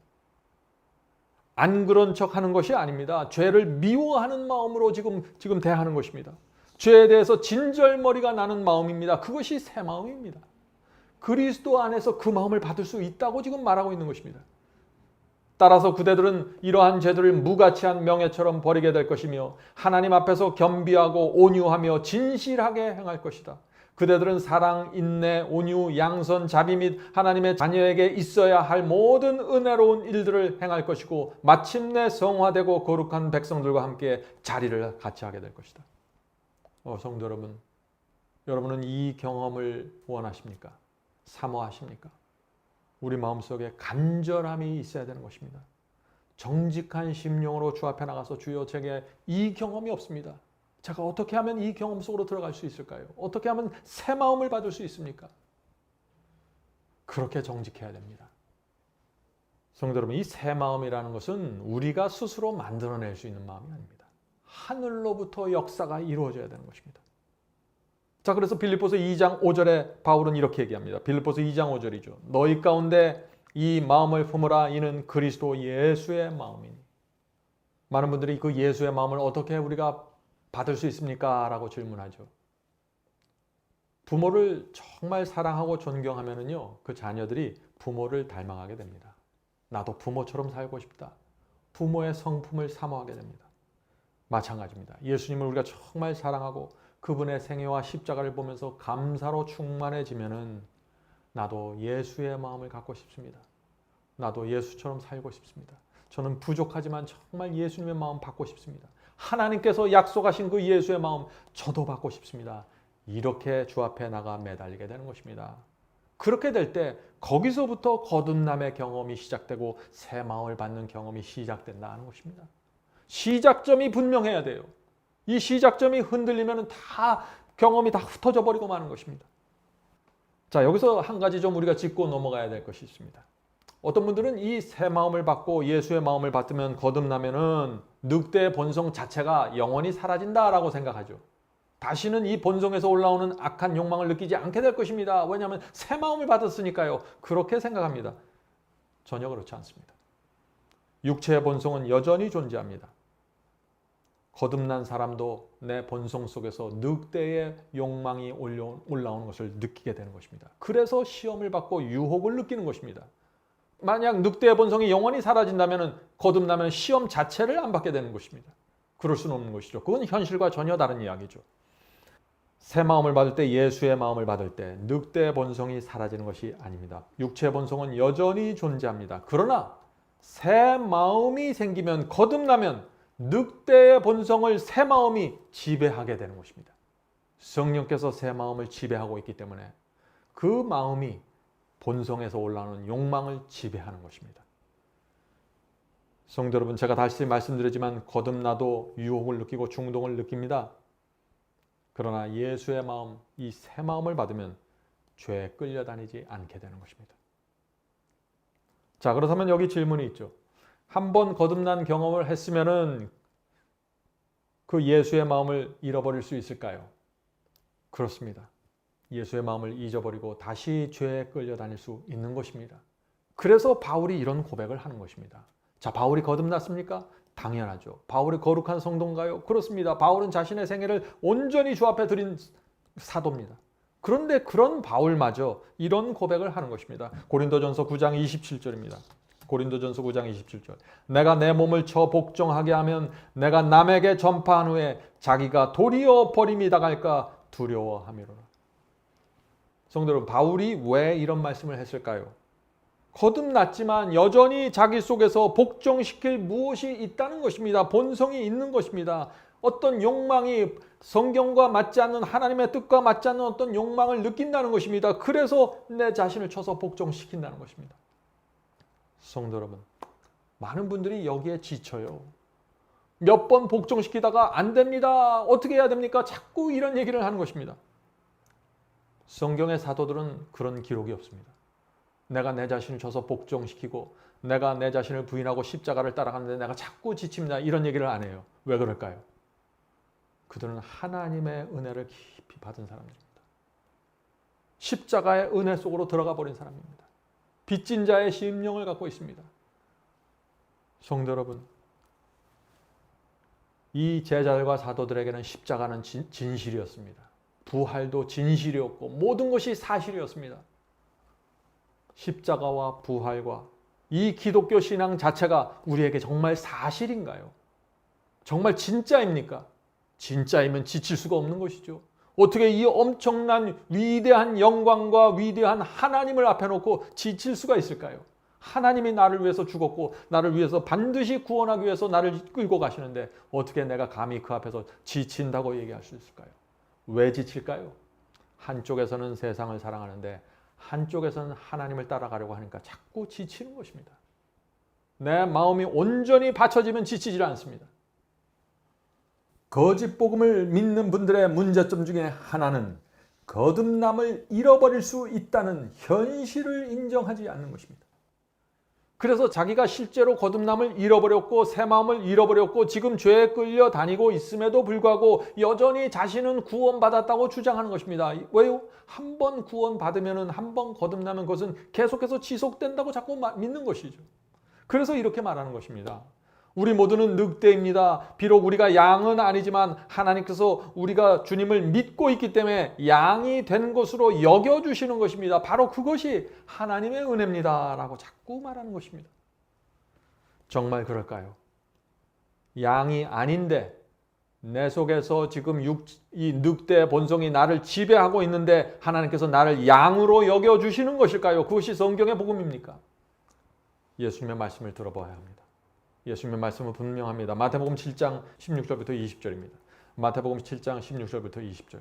안 그런 척 하는 것이 아닙니다. 죄를 미워하는 마음으로 지금 대하는 것입니다. 죄에 대해서 진절머리가 나는 마음입니다. 그것이 새 마음입니다. 그리스도 안에서 그 마음을 받을 수 있다고 지금 말하고 있는 것입니다. 따라서 그대들은 이러한 죄들을 무가치한 명예처럼 버리게 될 것이며 하나님 앞에서 겸비하고 온유하며 진실하게 행할 것이다. 그대들은 사랑, 인내, 온유, 양선, 자비 및 하나님의 자녀에게 있어야 할 모든 은혜로운 일들을 행할 것이고 마침내 성화되고 거룩한 백성들과 함께 자리를 같이 하게 될 것이다. 성도 여러분, 여러분은 이 경험을 원하십니까? 사모하십니까? 우리 마음속에 간절함이 있어야 되는 것입니다. 정직한 심령으로 주 앞에 나가서 주여, 제게 이 경험이 없습니다. 제가 어떻게 하면 이 경험 속으로 들어갈 수 있을까요? 어떻게 하면 새 마음을 받을 수 있습니까? 그렇게 정직해야 됩니다. 성도 여러분, 이 새 마음이라는 것은 우리가 스스로 만들어낼 수 있는 마음이 아닙니다. 하늘로부터 역사가 이루어져야 되는 것입니다. 자, 그래서 빌립보서 2장 5절에 바울은 이렇게 얘기합니다. 빌립보서 2장 5절이죠. 너희 가운데 이 마음을 품으라. 이는 그리스도 예수의 마음이니. 많은 분들이 그 예수의 마음을 어떻게 우리가 받을 수 있습니까? 라고 질문하죠. 부모를 정말 사랑하고 존경하면은요, 그 자녀들이 부모를 닮아가게 됩니다. 나도 부모처럼 살고 싶다. 부모의 성품을 사모하게 됩니다. 마찬가지입니다. 예수님을 우리가 정말 사랑하고 그분의 생애와 십자가를 보면서 감사로 충만해지면은 나도 예수의 마음을 갖고 싶습니다. 나도 예수처럼 살고 싶습니다. 저는 부족하지만 정말 예수님의 마음 받고 싶습니다. 하나님께서 약속하신 그 예수의 마음 저도 받고 싶습니다. 이렇게 주 앞에 나가 매달리게 되는 것입니다. 그렇게 될 때 거기서부터 거듭남의 경험이 시작되고 새 마음을 받는 경험이 시작된다는 것입니다. 시작점이 분명해야 돼요. 이 시작점이 흔들리면 다 경험이 다 흩어져 버리고 마는 것입니다. 자, 여기서 한 가지 좀 우리가 짚고 넘어가야 될 것이 있습니다. 어떤 분들은 이 새 마음을 받고 예수의 마음을 받으면 거듭나면은 늑대의 본성 자체가 영원히 사라진다라고 생각하죠. 다시는 이 본성에서 올라오는 악한 욕망을 느끼지 않게 될 것입니다. 왜냐하면 새 마음을 받았으니까요. 그렇게 생각합니다. 전혀 그렇지 않습니다. 육체의 본성은 여전히 존재합니다. 거듭난 사람도 내 본성 속에서 늑대의 욕망이 올라오는 것을 느끼게 되는 것입니다. 그래서 시험을 받고 유혹을 느끼는 것입니다. 만약 늑대의 본성이 영원히 사라진다면 거듭나면 시험 자체를 안 받게 되는 것입니다. 그럴 수는 없는 것이죠. 그건 현실과 전혀 다른 이야기죠. 새 마음을 받을 때, 예수의 마음을 받을 때 늑대의 본성이 사라지는 것이 아닙니다. 육체의 본성은 여전히 존재합니다. 그러나 새 마음이 생기면, 거듭나면 늑대의 본성을 새 마음이 지배하게 되는 것입니다. 성령께서 새 마음을 지배하고 있기 때문에 그 마음이 본성에서 올라오는 욕망을 지배하는 것입니다. 성도 여러분, 제가 다시 말씀드리지만 거듭나도 유혹을 느끼고 중독을 느낍니다. 그러나 예수의 마음, 이 새 마음을 받으면 죄에 끌려다니지 않게 되는 것입니다. 자, 그렇다면 여기 질문이 있죠. 한번 거듭난 경험을 했으면은 그 예수의 마음을 잃어버릴 수 있을까요? 그렇습니다. 예수의 마음을 잊어버리고 다시 죄에 끌려다닐 수 있는 것입니다. 그래서 바울이 이런 고백을 하는 것입니다. 자, 바울이 거듭났습니까? 당연하죠. 바울이 거룩한 성도인가요? 그렇습니다. 바울은 자신의 생애를 온전히 주 앞에 드린 사도입니다. 그런데 그런 바울마저 이런 고백을 하는 것입니다. 고린도전서 9장 27절입니다. 고린도전서 9장 27절. 내가 내 몸을 저 복종하게 하면 내가 남에게 전파한 후에 자기가 도리어 버림이 당할까 두려워함이로라. 성도 여러분, 바울이 왜 이런 말씀을 했을까요? 거듭났지만 여전히 자기 속에서 복종시킬 무엇이 있다는 것입니다. 본성이 있는 것입니다. 어떤 욕망이 성경과 맞지 않는, 하나님의 뜻과 맞지 않는 어떤 욕망을 느낀다는 것입니다. 그래서 내 자신을 쳐서 복종시킨다는 것입니다. 성도 여러분, 많은 분들이 여기에 지쳐요. 몇 번 복종시키다가 안 됩니다. 어떻게 해야 됩니까? 자꾸 이런 얘기를 하는 것입니다. 성경의 사도들은 그런 기록이 없습니다. 내가 내 자신을 쳐서 복종시키고 내가 내 자신을 부인하고 십자가를 따라가는데 내가 자꾸 지칩니다. 이런 얘기를 안 해요. 왜 그럴까요? 그들은 하나님의 은혜를 깊이 받은 사람들입니다. 십자가의 은혜 속으로 들어가 버린 사람입니다. 빚진 자의 심령을 갖고 있습니다. 성도 여러분, 이 제자들과 사도들에게는 십자가는 진실이었습니다. 부활도 진실이었고 모든 것이 사실이었습니다. 십자가와 부활과 이 기독교 신앙 자체가 우리에게 정말 사실인가요? 정말 진짜입니까? 진짜이면 지칠 수가 없는 것이죠. 어떻게 이 엄청난 위대한 영광과 위대한 하나님을 앞에 놓고 지칠 수가 있을까요? 하나님이 나를 위해서 죽었고 나를 위해서 반드시 구원하기 위해서 나를 끌고 가시는데 어떻게 내가 감히 그 앞에서 지친다고 얘기할 수 있을까요? 왜 지칠까요? 한쪽에서는 세상을 사랑하는데 한쪽에서는 하나님을 따라가려고 하니까 자꾸 지치는 것입니다. 내 마음이 온전히 받쳐지면 지치질 않습니다. 거짓 복음을 믿는 분들의 문제점 중에 하나는 거듭남을 잃어버릴 수 있다는 현실을 인정하지 않는 것입니다. 그래서 자기가 실제로 거듭남을 잃어버렸고 새 마음을 잃어버렸고 지금 죄에 끌려 다니고 있음에도 불구하고 여전히 자신은 구원받았다고 주장하는 것입니다. 왜요? 한 번 구원받으면 한 번 거듭나면 그것은 계속해서 지속된다고 자꾸 믿는 것이죠. 그래서 이렇게 말하는 것입니다. 우리 모두는 늑대입니다. 비록 우리가 양은 아니지만 하나님께서 우리가 주님을 믿고 있기 때문에 양이 된 것으로 여겨주시는 것입니다. 바로 그것이 하나님의 은혜입니다. 라고 자꾸 말하는 것입니다. 정말 그럴까요? 양이 아닌데 내 속에서 지금 이 늑대 본성이 나를 지배하고 있는데 하나님께서 나를 양으로 여겨주시는 것일까요? 그것이 성경의 복음입니까? 예수님의 말씀을 들어봐야 합니다. 예수님의 말씀은 분명합니다. 마태복음 7장 16절부터 20절입니다. 마태복음 7장 16절부터 20절.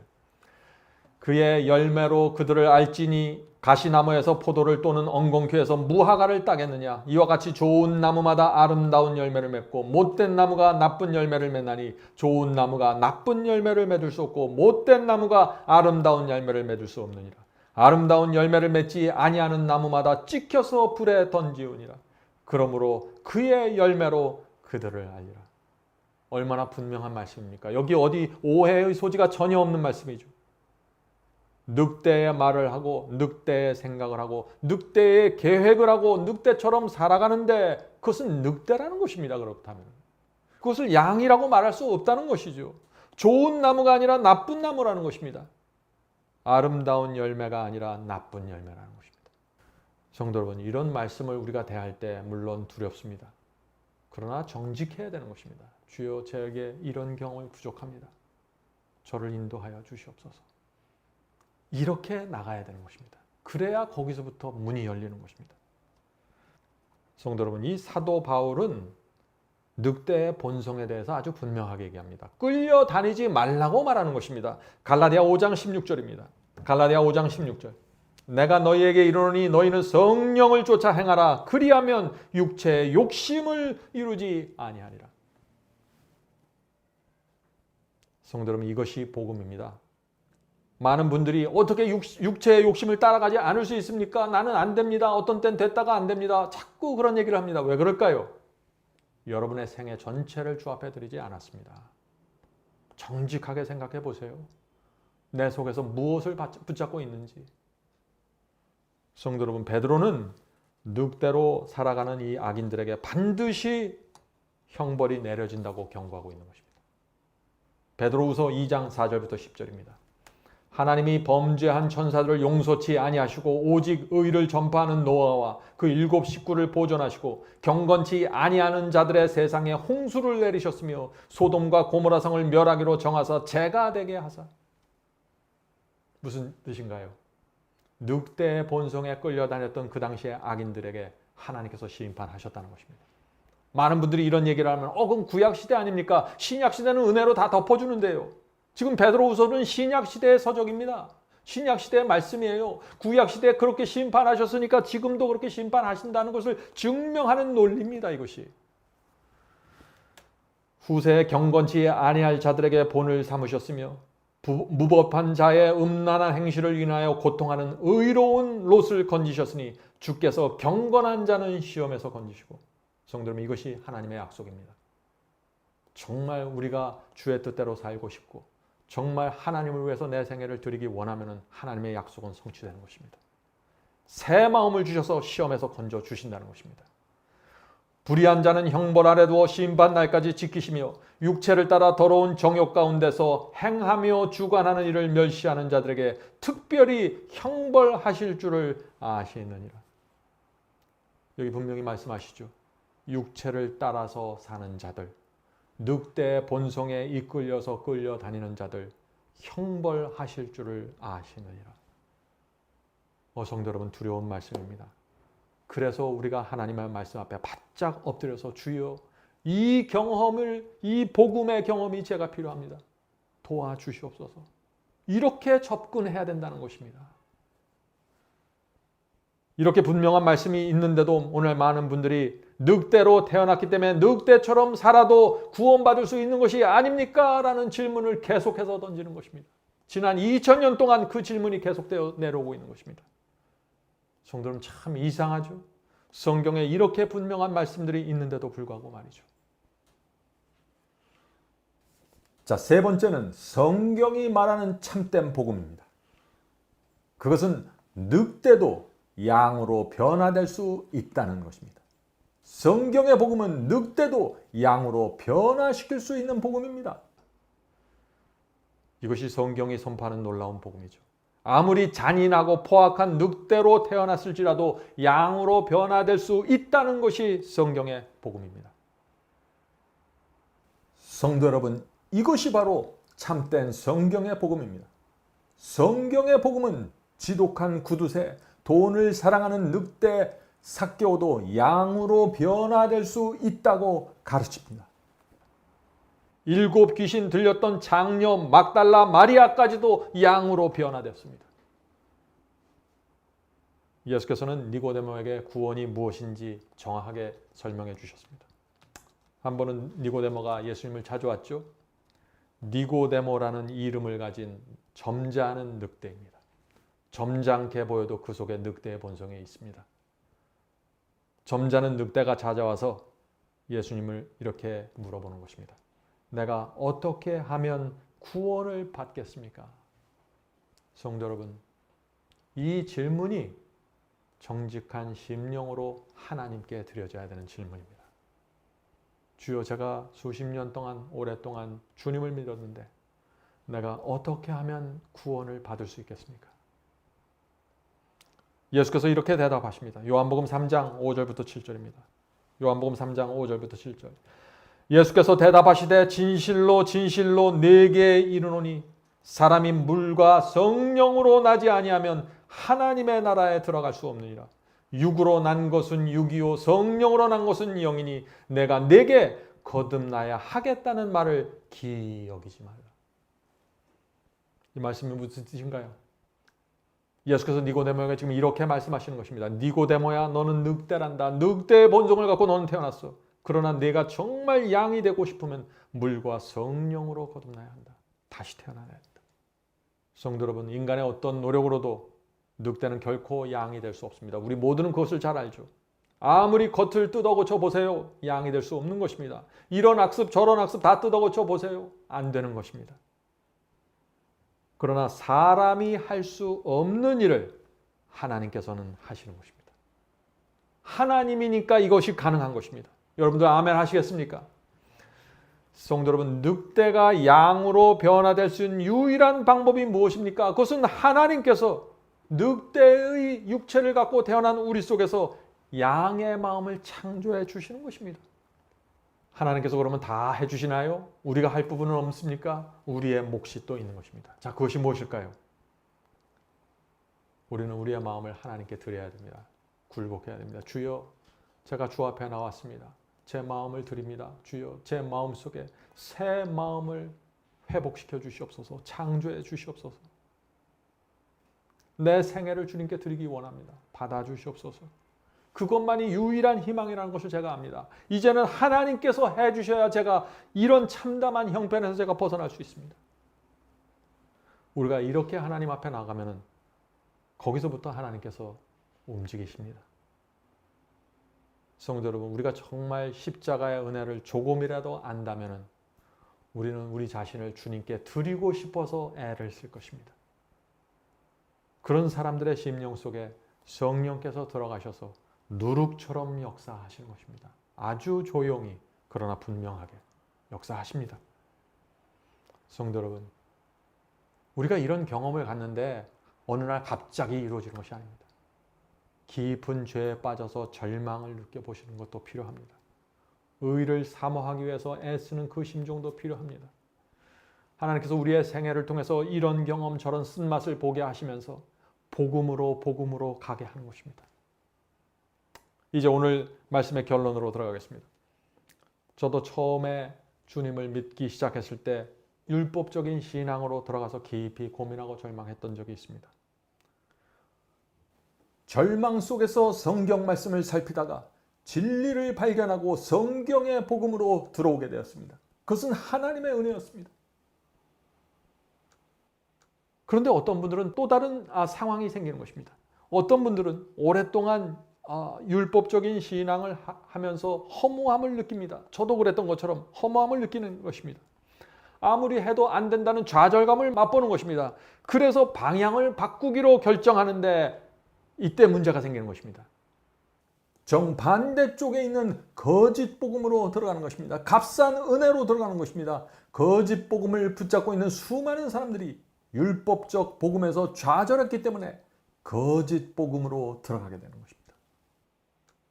그의 열매로 그들을 알지니 가시나무에서 포도를 또는 엉겅퀴에서 무화과를 따겠느냐. 이와 같이 좋은 나무마다 아름다운 열매를 맺고 못된 나무가 나쁜 열매를 맺나니 좋은 나무가 나쁜 열매를 맺을 수 없고 못된 나무가 아름다운 열매를 맺을 수 없느니라. 아름다운 열매를 맺지 아니하는 나무마다 찍혀서 불에 던지우니라. 그러므로 그의 열매로 그들을 알리라. 얼마나 분명한 말씀입니까? 여기 어디 오해의 소지가 전혀 없는 말씀이죠. 늑대의 말을 하고 늑대의 생각을 하고 늑대의 계획을 하고 늑대처럼 살아가는데 그것은 늑대라는 것입니다. 그렇다면 그것을 양이라고 말할 수 없다는 것이죠. 좋은 나무가 아니라 나쁜 나무라는 것입니다. 아름다운 열매가 아니라 나쁜 열매라는 것입니다. 성도 여러분, 이런 말씀을 우리가 대할 때 물론 두렵습니다. 그러나 정직해야 되는 것입니다. 주여, 저에게 이런 경험이 부족합니다. 저를 인도하여 주시옵소서. 이렇게 나가야 되는 것입니다. 그래야 거기서부터 문이 열리는 것입니다. 성도 여러분, 이 사도 바울은 늑대의 본성에 대해서 아주 분명하게 얘기합니다. 끌려다니지 말라고 말하는 것입니다. 갈라디아 5장 16절입니다. 갈라디아 5장 16절. 내가 너희에게 이르노니 너희는 성령을 쫓아 행하라. 그리하면 육체의 욕심을 이루지 아니하리라. 성도 여러분, 이것이 복음입니다. 많은 분들이 어떻게 육체의 욕심을 따라가지 않을 수 있습니까? 나는 안 됩니다. 어떤 땐 됐다가 안 됩니다. 자꾸 그런 얘기를 합니다. 왜 그럴까요? 여러분의 생애 전체를 주 앞에 드리지 않았습니다. 정직하게 생각해 보세요. 내 속에서 무엇을 붙잡고 있는지. 성도 여러분, 베드로는 늑대로 살아가는 이 악인들에게 반드시 형벌이 내려진다고 경고하고 있는 것입니다. 베드로후서 2장 4절부터 10절입니다. 하나님이 범죄한 천사들을 용서치 아니하시고 오직 의를 전파하는 노아와 그 7 식구를 보존하시고 경건치 아니하는 자들의 세상에 홍수를 내리셨으며 소돔과 고모라 성을 멸하기로 정하사 재가 되게 하사. 무슨 뜻인가요? 늑대의 본성에 끌려다녔던 그 당시의 악인들에게 하나님께서 심판하셨다는 것입니다. 많은 분들이 이런 얘기를 하면 그럼 구약시대 아닙니까? 신약시대는 은혜로 다 덮어주는데요. 지금 베드로후서는 신약시대의 서적입니다. 신약시대의 말씀이에요. 구약시대에 그렇게 심판하셨으니까 지금도 그렇게 심판하신다는 것을 증명하는 논리입니다. 이것이. 후세에 경건치 아니할 자들에게 본을 삼으셨으며 무법한 자의 음란한 행실을 인하여 고통하는 의로운 롯을 건지셨으니 주께서 경건한 자는 시험에서 건지시고. 성도 여러분, 이것이 하나님의 약속입니다. 정말 우리가 주의 뜻대로 살고 싶고 정말 하나님을 위해서 내 생애를 드리기 원하면 하나님의 약속은 성취되는 것입니다. 새 마음을 주셔서 시험에서 건져 주신다는 것입니다. 불의한 자는 형벌 아래 두어 심판 날까지 지키시며 육체를 따라 더러운 정욕 가운데서 행하며 주관하는 일을 멸시하는 자들에게 특별히 형벌하실 줄을 아시느니라. 여기 분명히 말씀하시죠. 육체를 따라서 사는 자들, 늑대의 본성에 이끌려서 끌려다니는 자들 형벌하실 줄을 아시느니라. 성도 여러분, 두려운 말씀입니다. 그래서 우리가 하나님의 말씀 앞에 바짝 엎드려서 주여, 이 경험을, 이 복음의 경험이 제가 필요합니다. 도와주시옵소서. 이렇게 접근해야 된다는 것입니다. 이렇게 분명한 말씀이 있는데도 오늘 많은 분들이 늑대로 태어났기 때문에 늑대처럼 살아도 구원받을 수 있는 것이 아닙니까? 라는 질문을 계속해서 던지는 것입니다. 지난 2000년 동안 그 질문이 계속되어 내려오고 있는 것입니다. 성도는 참 이상하죠. 성경에 이렇게 분명한 말씀들이 있는데도 불구하고 말이죠. 자, 세 번째는 성경이 말하는 참된 복음입니다. 그것은 늑대도 양으로 변화될 수 있다는 것입니다. 성경의 복음은 늑대도 양으로 변화시킬 수 있는 복음입니다. 이것이 성경이 선포하는 놀라운 복음이죠. 아무리 잔인하고 포악한 늑대로 태어났을지라도 양으로 변화될 수 있다는 것이 성경의 복음입니다. 성도 여러분, 이것이 바로 참된 성경의 복음입니다. 성경의 복음은 지독한 구두쇠, 돈을 사랑하는 늑대 삭개오도 양으로 변화될 수 있다고 가르칩니다. 7 귀신 들렸던 장녀 막달라 마리아까지도 양으로 변화됐습니다. 예수께서는 니고데모에게 구원이 무엇인지 정확하게 설명해 주셨습니다. 한 번은 니고데모가 예수님을 찾아왔죠. 니고데모라는 이름을 가진 점잖은 늑대입니다. 점잖게 보여도 그 속에 늑대의 본성이 있습니다. 점잖은 늑대가 찾아와서 예수님을 이렇게 물어보는 것입니다. 내가 어떻게 하면 구원을 받겠습니까? 성도 여러분, 이 질문이 정직한 심령으로 하나님께 드려져야 되는 질문입니다. 주여, 제가 수십 년 동안 오랫동안 주님을 믿었는데 내가 어떻게 하면 구원을 받을 수 있겠습니까? 예수께서 이렇게 대답하십니다. 요한복음 3장 5절부터 7절입니다. 요한복음 3장 5절부터 7절. 예수께서 대답하시되 진실로 진실로 내게 이르노니 사람이 물과 성령으로 나지 아니하면 하나님의 나라에 들어갈 수 없느니라. 육으로 난 것은 육이요 성령으로 난 것은 영이니 내가 내게 거듭나야 하겠다는 말을 기여기지 말라. 이 말씀이 무슨 뜻인가요? 예수께서 니고데모에게 지금 이렇게 말씀하시는 것입니다. 니고데모야, 너는 늑대란다. 늑대의 본성을 갖고 너는 태어났어. 그러나 내가 정말 양이 되고 싶으면 물과 성령으로 거듭나야 한다. 다시 태어나야 한다. 성도 여러분, 인간의 어떤 노력으로도 늑대는 결코 양이 될 수 없습니다. 우리 모두는 그것을 잘 알죠. 아무리 겉을 뜯어고쳐 보세요. 양이 될 수 없는 것입니다. 이런 악습 저런 악습 다 뜯어고쳐 보세요. 안 되는 것입니다. 그러나 사람이 할 수 없는 일을 하나님께서는 하시는 것입니다. 하나님이니까 이것이 가능한 것입니다. 여러분들 아멘 하시겠습니까? 성도 여러분, 늑대가 양으로 변화될 수 있는 유일한 방법이 무엇입니까? 그것은 하나님께서 늑대의 육체를 갖고 태어난 우리 속에서 양의 마음을 창조해 주시는 것입니다. 하나님께서 그러면 다 해주시나요? 우리가 할 부분은 없습니까? 우리의 몫이 또 있는 것입니다. 자, 그것이 무엇일까요? 우리는 우리의 마음을 하나님께 드려야 됩니다. 굴복해야 됩니다. 주여, 제가 주 앞에 나왔습니다. 제 마음을 드립니다. 주여, 제 마음속에 새 마음을 회복시켜 주시옵소서. 창조해 주시옵소서. 내 생애를 주님께 드리기 원합니다. 받아주시옵소서. 그것만이 유일한 희망이라는 것을 제가 압니다. 이제는 하나님께서 해주셔야 제가 이런 참담한 형편에서 제가 벗어날 수 있습니다. 우리가 이렇게 하나님 앞에 나가면은 거기서부터 하나님께서 움직이십니다. 성도 여러분, 우리가 정말 십자가의 은혜를 조금이라도 안다면은 우리는 우리 자신을 주님께 드리고 싶어서 애를 쓸 것입니다. 그런 사람들의 심령 속에 성령께서 들어가셔서 누룩처럼 역사하시는 것입니다. 아주 조용히 그러나 분명하게 역사하십니다. 성도 여러분, 우리가 이런 경험을 갖는데 어느 날 갑자기 이루어지는 것이 아닙니다. 깊은 죄에 빠져서 절망을 느껴보시는 것도 필요합니다. 의를 사모하기 위해서 애쓰는 그 심정도 필요합니다. 하나님께서 우리의 생애를 통해서 이런 경험 저런 쓴맛을 보게 하시면서 복음으로 가게 하는 것입니다. 이제 오늘 말씀의 결론으로 들어가겠습니다. 저도 처음에 주님을 믿기 시작했을 때 율법적인 신앙으로 들어가서 깊이 고민하고 절망했던 적이 있습니다. 절망 속에서 성경 말씀을 살피다가 진리를 발견하고 성경의 복음으로 들어오게 되었습니다. 그것은 하나님의 은혜였습니다. 그런데 어떤 분들은 또 다른 상황이 생기는 것입니다. 어떤 분들은 오랫동안 율법적인 신앙을 하면서 허무함을 느낍니다. 저도 그랬던 것처럼 허무함을 느끼는 것입니다. 아무리 해도 안 된다는 좌절감을 맛보는 것입니다. 그래서 방향을 바꾸기로 결정하는데 이때 문제가 생기는 것입니다. 정반대쪽에 있는 거짓 복음으로 들어가는 것입니다. 값싼 은혜로 들어가는 것입니다. 거짓 복음을 붙잡고 있는 수많은 사람들이 율법적 복음에서 좌절했기 때문에 거짓 복음으로 들어가게 되는 것입니다.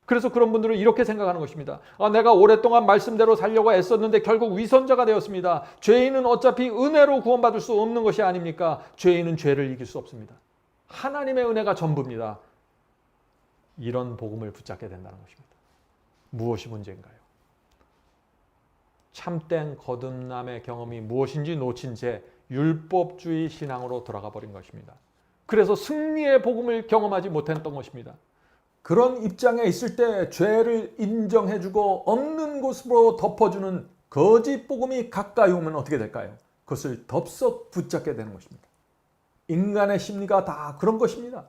그래서 그런 분들은 이렇게 생각하는 것입니다. 내가 오랫동안 말씀대로 살려고 애썼는데 결국 위선자가 되었습니다. 죄인은 어차피 은혜로 구원받을 수 없는 것이 아닙니까? 죄인은 죄를 이길 수 없습니다. 하나님의 은혜가 전부입니다. 이런 복음을 붙잡게 된다는 것입니다. 무엇이 문제인가요? 참된 거듭남의 경험이 무엇인지 놓친 채 율법주의 신앙으로 돌아가 버린 것입니다. 그래서 승리의 복음을 경험하지 못했던 것입니다. 그런 입장에 있을 때 죄를 인정해주고 없는 곳으로 덮어주는 거짓 복음이 가까이 오면 어떻게 될까요? 그것을 덥석 붙잡게 되는 것입니다. 인간의 심리가 다 그런 것입니다.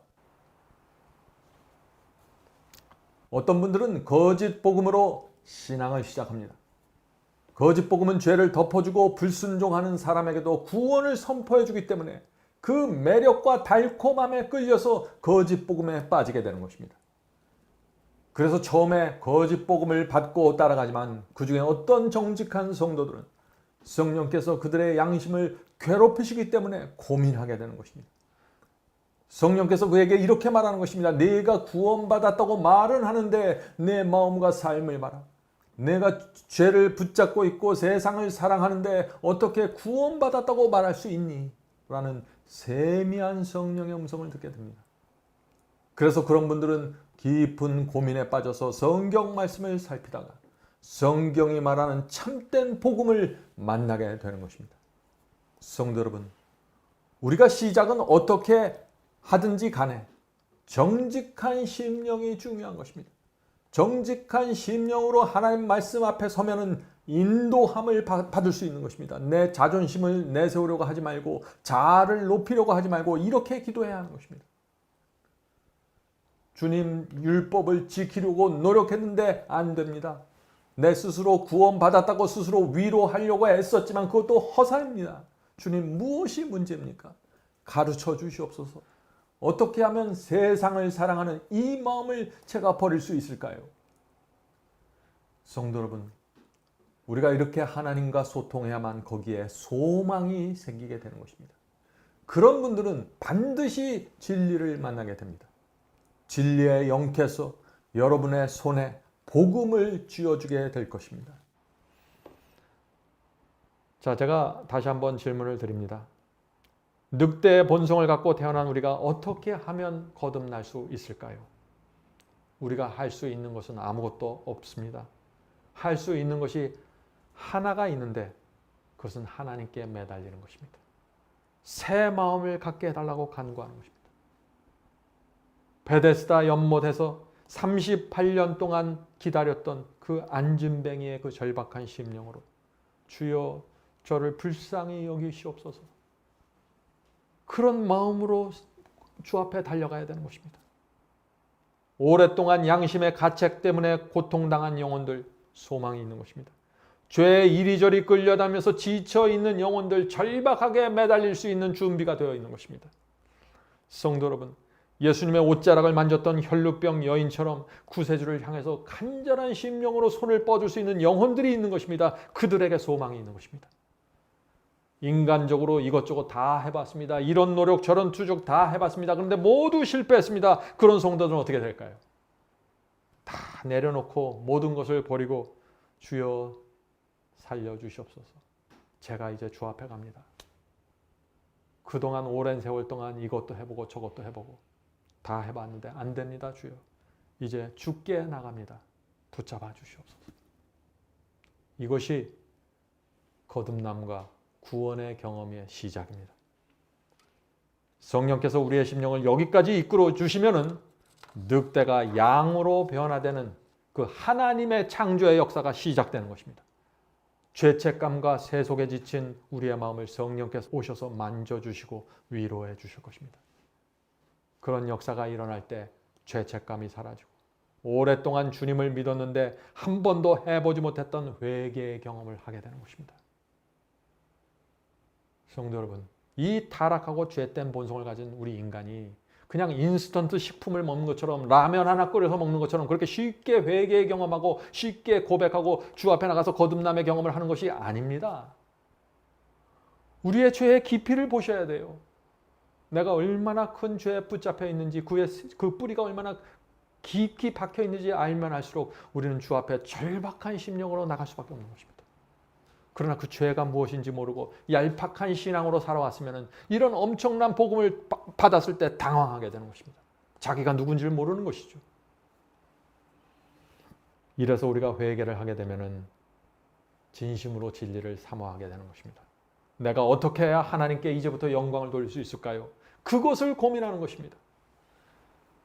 어떤 분들은 거짓 복음으로 신앙을 시작합니다. 거짓 복음은 죄를 덮어주고 불순종하는 사람에게도 구원을 선포해주기 때문에 그 매력과 달콤함에 끌려서 거짓 복음에 빠지게 되는 것입니다. 그래서 처음에 거짓 복음을 받고 따라가지만 그 중에 어떤 정직한 성도들은 성령께서 그들의 양심을 괴롭히시기 때문에 고민하게 되는 것입니다. 성령께서 그에게 이렇게 말하는 것입니다. 내가 구원받았다고 말은 하는데 내 마음과 삶을 봐라. 내가 죄를 붙잡고 있고 세상을 사랑하는데 어떻게 구원받았다고 말할 수 있니? 라는 세미한 성령의 음성을 듣게 됩니다. 그래서 그런 분들은 깊은 고민에 빠져서 성경 말씀을 살피다가 성경이 말하는 참된 복음을 만나게 되는 것입니다. 성도 여러분, 우리가 시작은 어떻게 하든지 간에 정직한 심령이 중요한 것입니다. 정직한 심령으로 하나님 말씀 앞에 서면은 인도함을 받을 수 있는 것입니다. 내 자존심을 내세우려고 하지 말고 자아를 높이려고 하지 말고 이렇게 기도해야 하는 것입니다. 주님 율법을 지키려고 노력했는데 안 됩니다. 내 스스로 구원받았다고 스스로 위로하려고 애썼지만 그것도 허사입니다. 주님 무엇이 문제입니까? 가르쳐 주시옵소서. 어떻게 하면 세상을 사랑하는 이 마음을 제가 버릴 수 있을까요? 성도 여러분, 우리가 이렇게 하나님과 소통해야만 거기에 소망이 생기게 되는 것입니다. 그런 분들은 반드시 진리를 만나게 됩니다. 진리의 영께서 여러분의 손에 복음을 쥐어주게 될 것입니다. 자, 제가 다시 한번 질문을 드립니다. 늑대의 본성을 갖고 태어난 우리가 어떻게 하면 거듭날 수 있을까요? 우리가 할 수 있는 것은 아무것도 없습니다. 할 수 있는 것이 하나가 있는데 그것은 하나님께 매달리는 것입니다. 새 마음을 갖게 해달라고 간구하는 것입니다. 베데스다 연못에서 38년 동안 기다렸던 그 안진뱅이의 그 절박한 심령으로 주여 저를 불쌍히 여기시옵소서. 그런 마음으로 주 앞에 달려가야 되는 것입니다. 오랫동안 양심의 가책 때문에 고통당한 영혼들 소망이 있는 것입니다. 죄에 이리저리 끌려다면서 지쳐있는 영혼들 절박하게 매달릴 수 있는 준비가 되어 있는 것입니다. 성도 여러분, 예수님의 옷자락을 만졌던 혈루병 여인처럼 구세주를 향해서 간절한 심령으로 손을 뻗을 수 있는 영혼들이 있는 것입니다. 그들에게 소망이 있는 것입니다. 인간적으로 이것저것 다 해봤습니다. 이런 노력 저런 투족 다 해봤습니다. 그런데 모두 실패했습니다. 그런 성도들은 어떻게 될까요? 다 내려놓고 모든 것을 버리고 주여 살려주시옵소서. 제가 이제 주 앞에 갑니다. 그동안 오랜 세월 동안 이것도 해보고 저것도 해보고 다 해봤는데 안 됩니다. 주여. 이제 죽게 나갑니다. 붙잡아 주시옵소서. 이것이 거듭남과 구원의 경험의 시작입니다. 성령께서 우리의 심령을 여기까지 이끌어 주시면은 늑대가 양으로 변화되는 그 하나님의 창조의 역사가 시작되는 것입니다. 죄책감과 세속에 지친 우리의 마음을 성령께서 오셔서 만져주시고 위로해 주실 것입니다. 그런 역사가 일어날 때 죄책감이 사라지고 오랫동안 주님을 믿었는데 한 번도 해보지 못했던 회개의 경험을 하게 되는 것입니다. 성도 여러분, 이 타락하고 죄된 본성을 가진 우리 인간이 그냥 인스턴트 식품을 먹는 것처럼 라면 하나 끓여서 먹는 것처럼 그렇게 쉽게 회개의 경험하고 쉽게 고백하고 주 앞에 나가서 거듭남의 경험을 하는 것이 아닙니다. 우리의 죄의 깊이를 보셔야 돼요. 내가 얼마나 큰 죄에 붙잡혀 있는지 그 뿌리가 얼마나 깊이 박혀 있는지 알면 알수록 우리는 주 앞에 절박한 심령으로 나갈 수밖에 없는 것입니다. 그러나 그 죄가 무엇인지 모르고 얄팍한 신앙으로 살아왔으면 이런 엄청난 복음을 받았을 때 당황하게 되는 것입니다. 자기가 누군지를 모르는 것이죠. 이래서 우리가 회개를 하게 되면 진심으로 진리를 사모하게 되는 것입니다. 내가 어떻게 해야 하나님께 이제부터 영광을 돌릴 수 있을까요? 그것을 고민하는 것입니다.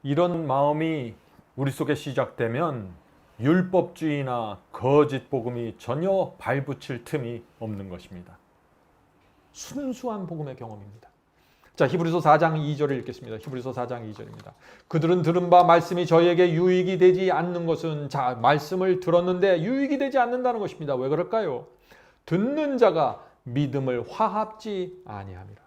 이런 마음이 우리 속에 시작되면 율법주의나 거짓 복음이 전혀 발붙일 틈이 없는 것입니다. 순수한 복음의 경험입니다. 자, 히브리서 4장 2절을 읽겠습니다. 히브리서 4장 2절입니다. 그들은 들은 바 말씀이 저희에게 유익이 되지 않는 것은, 자, 말씀을 들었는데 유익이 되지 않는다는 것입니다. 왜 그럴까요? 듣는 자가 믿음을 화합지 아니함이라.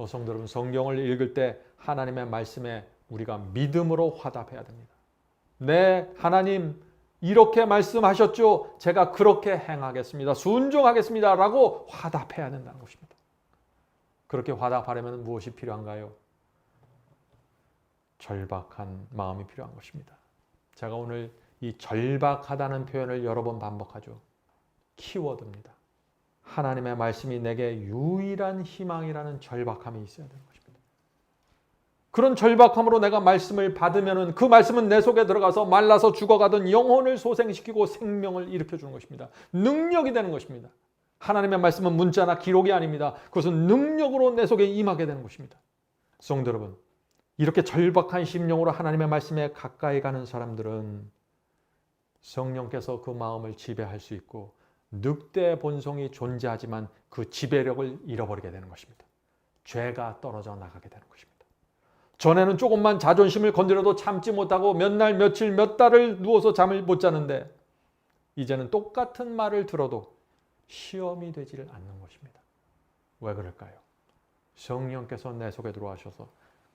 성도 여러분, 성경을 읽을 때 하나님의 말씀에 우리가 믿음으로 화답해야 됩니다. 네, 하나님 이렇게 말씀하셨죠. 제가 그렇게 행하겠습니다. 순종하겠습니다. 라고 화답해야 된다는 것입니다. 그렇게 화답하려면 무엇이 필요한가요? 절박한 마음이 필요한 것입니다. 제가 오늘 이 절박하다는 표현을 여러 번 반복하죠. 키워드입니다. 하나님의 말씀이 내게 유일한 희망이라는 절박함이 있어야 되는 것입니다. 그런 절박함으로 내가 말씀을 받으면 그 말씀은 내 속에 들어가서 말라서 죽어가던 영혼을 소생시키고 생명을 일으켜주는 것입니다. 능력이 되는 것입니다. 하나님의 말씀은 문자나 기록이 아닙니다. 그것은 능력으로 내 속에 임하게 되는 것입니다. 성도 여러분, 이렇게 절박한 심령으로 하나님의 말씀에 가까이 가는 사람들은 성령께서 그 마음을 지배할 수 있고 늑대의 본성이 존재하지만 그 지배력을 잃어버리게 되는 것입니다. 죄가 떨어져 나가게 되는 것입니다. 전에는 조금만 자존심을 건드려도 참지 못하고 몇 날, 며칠, 몇 달을 누워서 잠을 못 자는데 이제는 똑같은 말을 들어도 시험이 되지를 않는 것입니다. 왜 그럴까요? 성령께서 내 속에 들어와셔서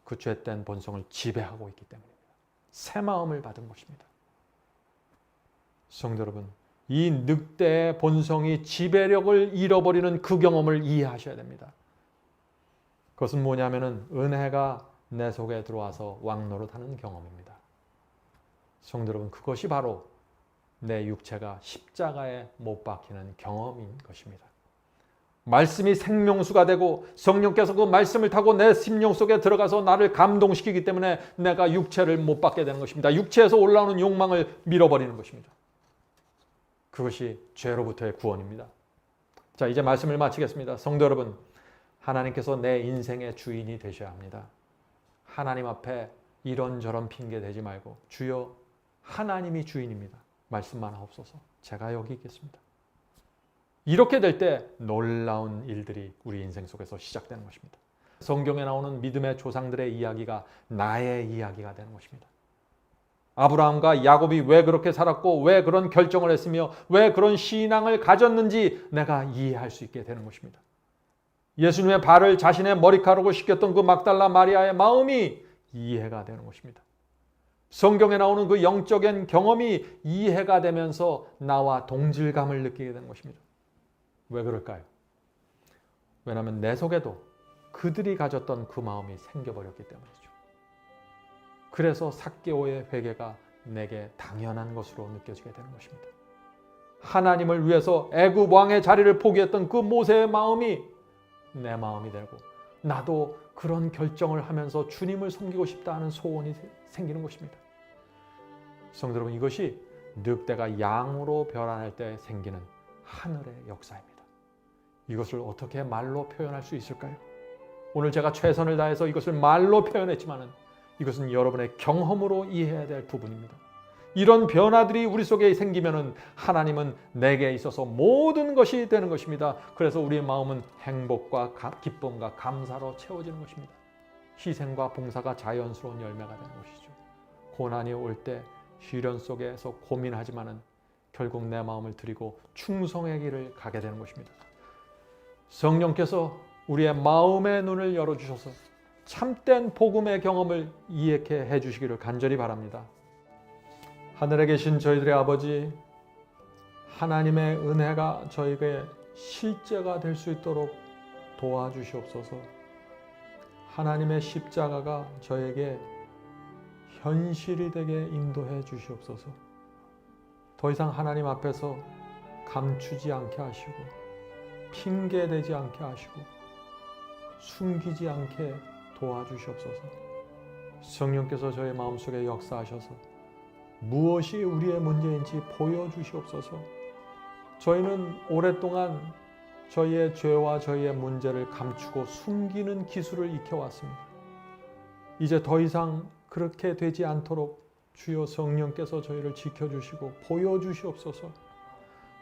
그 죄된 본성을 지배하고 있기 때문입니다. 새 마음을 받은 것입니다. 성도 여러분, 이 늑대의 본성이 지배력을 잃어버리는 그 경험을 이해하셔야 됩니다. 그것은 뭐냐면은 은혜가 내 속에 들어와서 왕노릇하는 경험입니다. 성도 여러분, 그것이 바로 내 육체가 십자가에 못 박히는 경험인 것입니다. 말씀이 생명수가 되고 성령께서 그 말씀을 타고 내 심령 속에 들어가서 나를 감동시키기 때문에 내가 육체를 못 박게 되는 것입니다. 육체에서 올라오는 욕망을 밀어버리는 것입니다. 그것이 죄로부터의 구원입니다. 자, 이제 말씀을 마치겠습니다. 성도 여러분, 하나님께서 내 인생의 주인이 되셔야 합니다. 하나님 앞에 이런저런 핑계 대지 말고 주여 하나님이 주인입니다. 말씀만 하옵소서. 제가 여기 있겠습니다. 이렇게 될 때 놀라운 일들이 우리 인생 속에서 시작되는 것입니다. 성경에 나오는 믿음의 조상들의 이야기가 나의 이야기가 되는 것입니다. 아브라함과 야곱이 왜 그렇게 살았고 왜 그런 결정을 했으며 왜 그런 신앙을 가졌는지 내가 이해할 수 있게 되는 것입니다. 예수님의 발을 자신의 머리카락으로 씻겼던 그 막달라 마리아의 마음이 이해가 되는 것입니다. 성경에 나오는 그 영적인 경험이 이해가 되면서 나와 동질감을 느끼게 되는 것입니다. 왜 그럴까요? 왜냐하면 내 속에도 그들이 가졌던 그 마음이 생겨버렸기 때문이죠. 그래서 삭개오의 회개가 내게 당연한 것으로 느껴지게 되는 것입니다. 하나님을 위해서 애굽 왕의 자리를 포기했던 그 모세의 마음이 내 마음이 되고 나도 그런 결정을 하면서 주님을 섬기고 싶다 하는 소원이 생기는 것입니다. 성도 여러분, 이것이 늑대가 양으로 변화할 때 생기는 하늘의 역사입니다. 이것을 어떻게 말로 표현할 수 있을까요? 오늘 제가 최선을 다해서 이것을 말로 표현했지만 이것은 여러분의 경험으로 이해해야 될 부분입니다. 이런 변화들이 우리 속에 생기면 하나님은 내게 있어서 모든 것이 되는 것입니다. 그래서 우리의 마음은 행복과 기쁨과 감사로 채워지는 것입니다. 희생과 봉사가 자연스러운 열매가 되는 것이죠. 고난이 올 때 시련 속에서 고민하지만 결국 내 마음을 드리고 충성의 길을 가게 되는 것입니다. 성령께서 우리의 마음의 눈을 열어주셔서 참된 복음의 경험을 이해케 해주시기를 간절히 바랍니다. 하늘에 계신 저희들의 아버지, 하나님의 은혜가 저에게 실제가 될 수 있도록 도와주시옵소서. 하나님의 십자가가 저에게 현실이 되게 인도해 주시옵소서. 더 이상 하나님 앞에서 감추지 않게 하시고 핑계대지 않게 하시고 숨기지 않게 도와주시옵소서. 성령께서 저의 마음속에 역사하셔서 무엇이 우리의 문제인지 보여주시옵소서. 저희는 오랫동안 저희의 죄와 저희의 문제를 감추고 숨기는 기술을 익혀왔습니다. 이제 더 이상 그렇게 되지 않도록 주여 성령께서 저희를 지켜주시고 보여주시옵소서.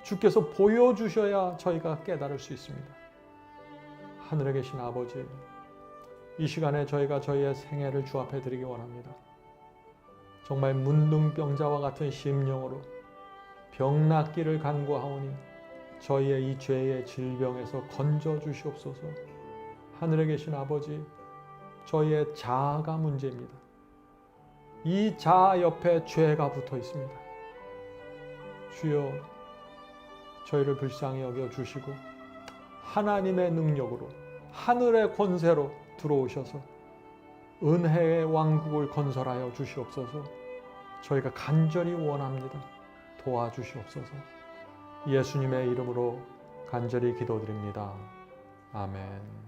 주께서 보여주셔야 저희가 깨달을 수 있습니다. 하늘에 계신 아버지, 이 시간에 저희가 저희의 생애를 주 앞에 드리기 원합니다. 정말 문둥병자와 같은 심령으로 병낫기를 간구하오니 저희의 이 죄의 질병에서 건져 주시옵소서. 하늘에 계신 아버지, 저희의 자아가 문제입니다. 이 자아 옆에 죄가 붙어 있습니다. 주여, 저희를 불쌍히 여겨 주시고 하나님의 능력으로 하늘의 권세로 들어오셔서 은혜의 왕국을 건설하여 주시옵소서. 저희가 간절히 원합니다. 도와주시옵소서. 예수님의 이름으로 간절히 기도드립니다. 아멘.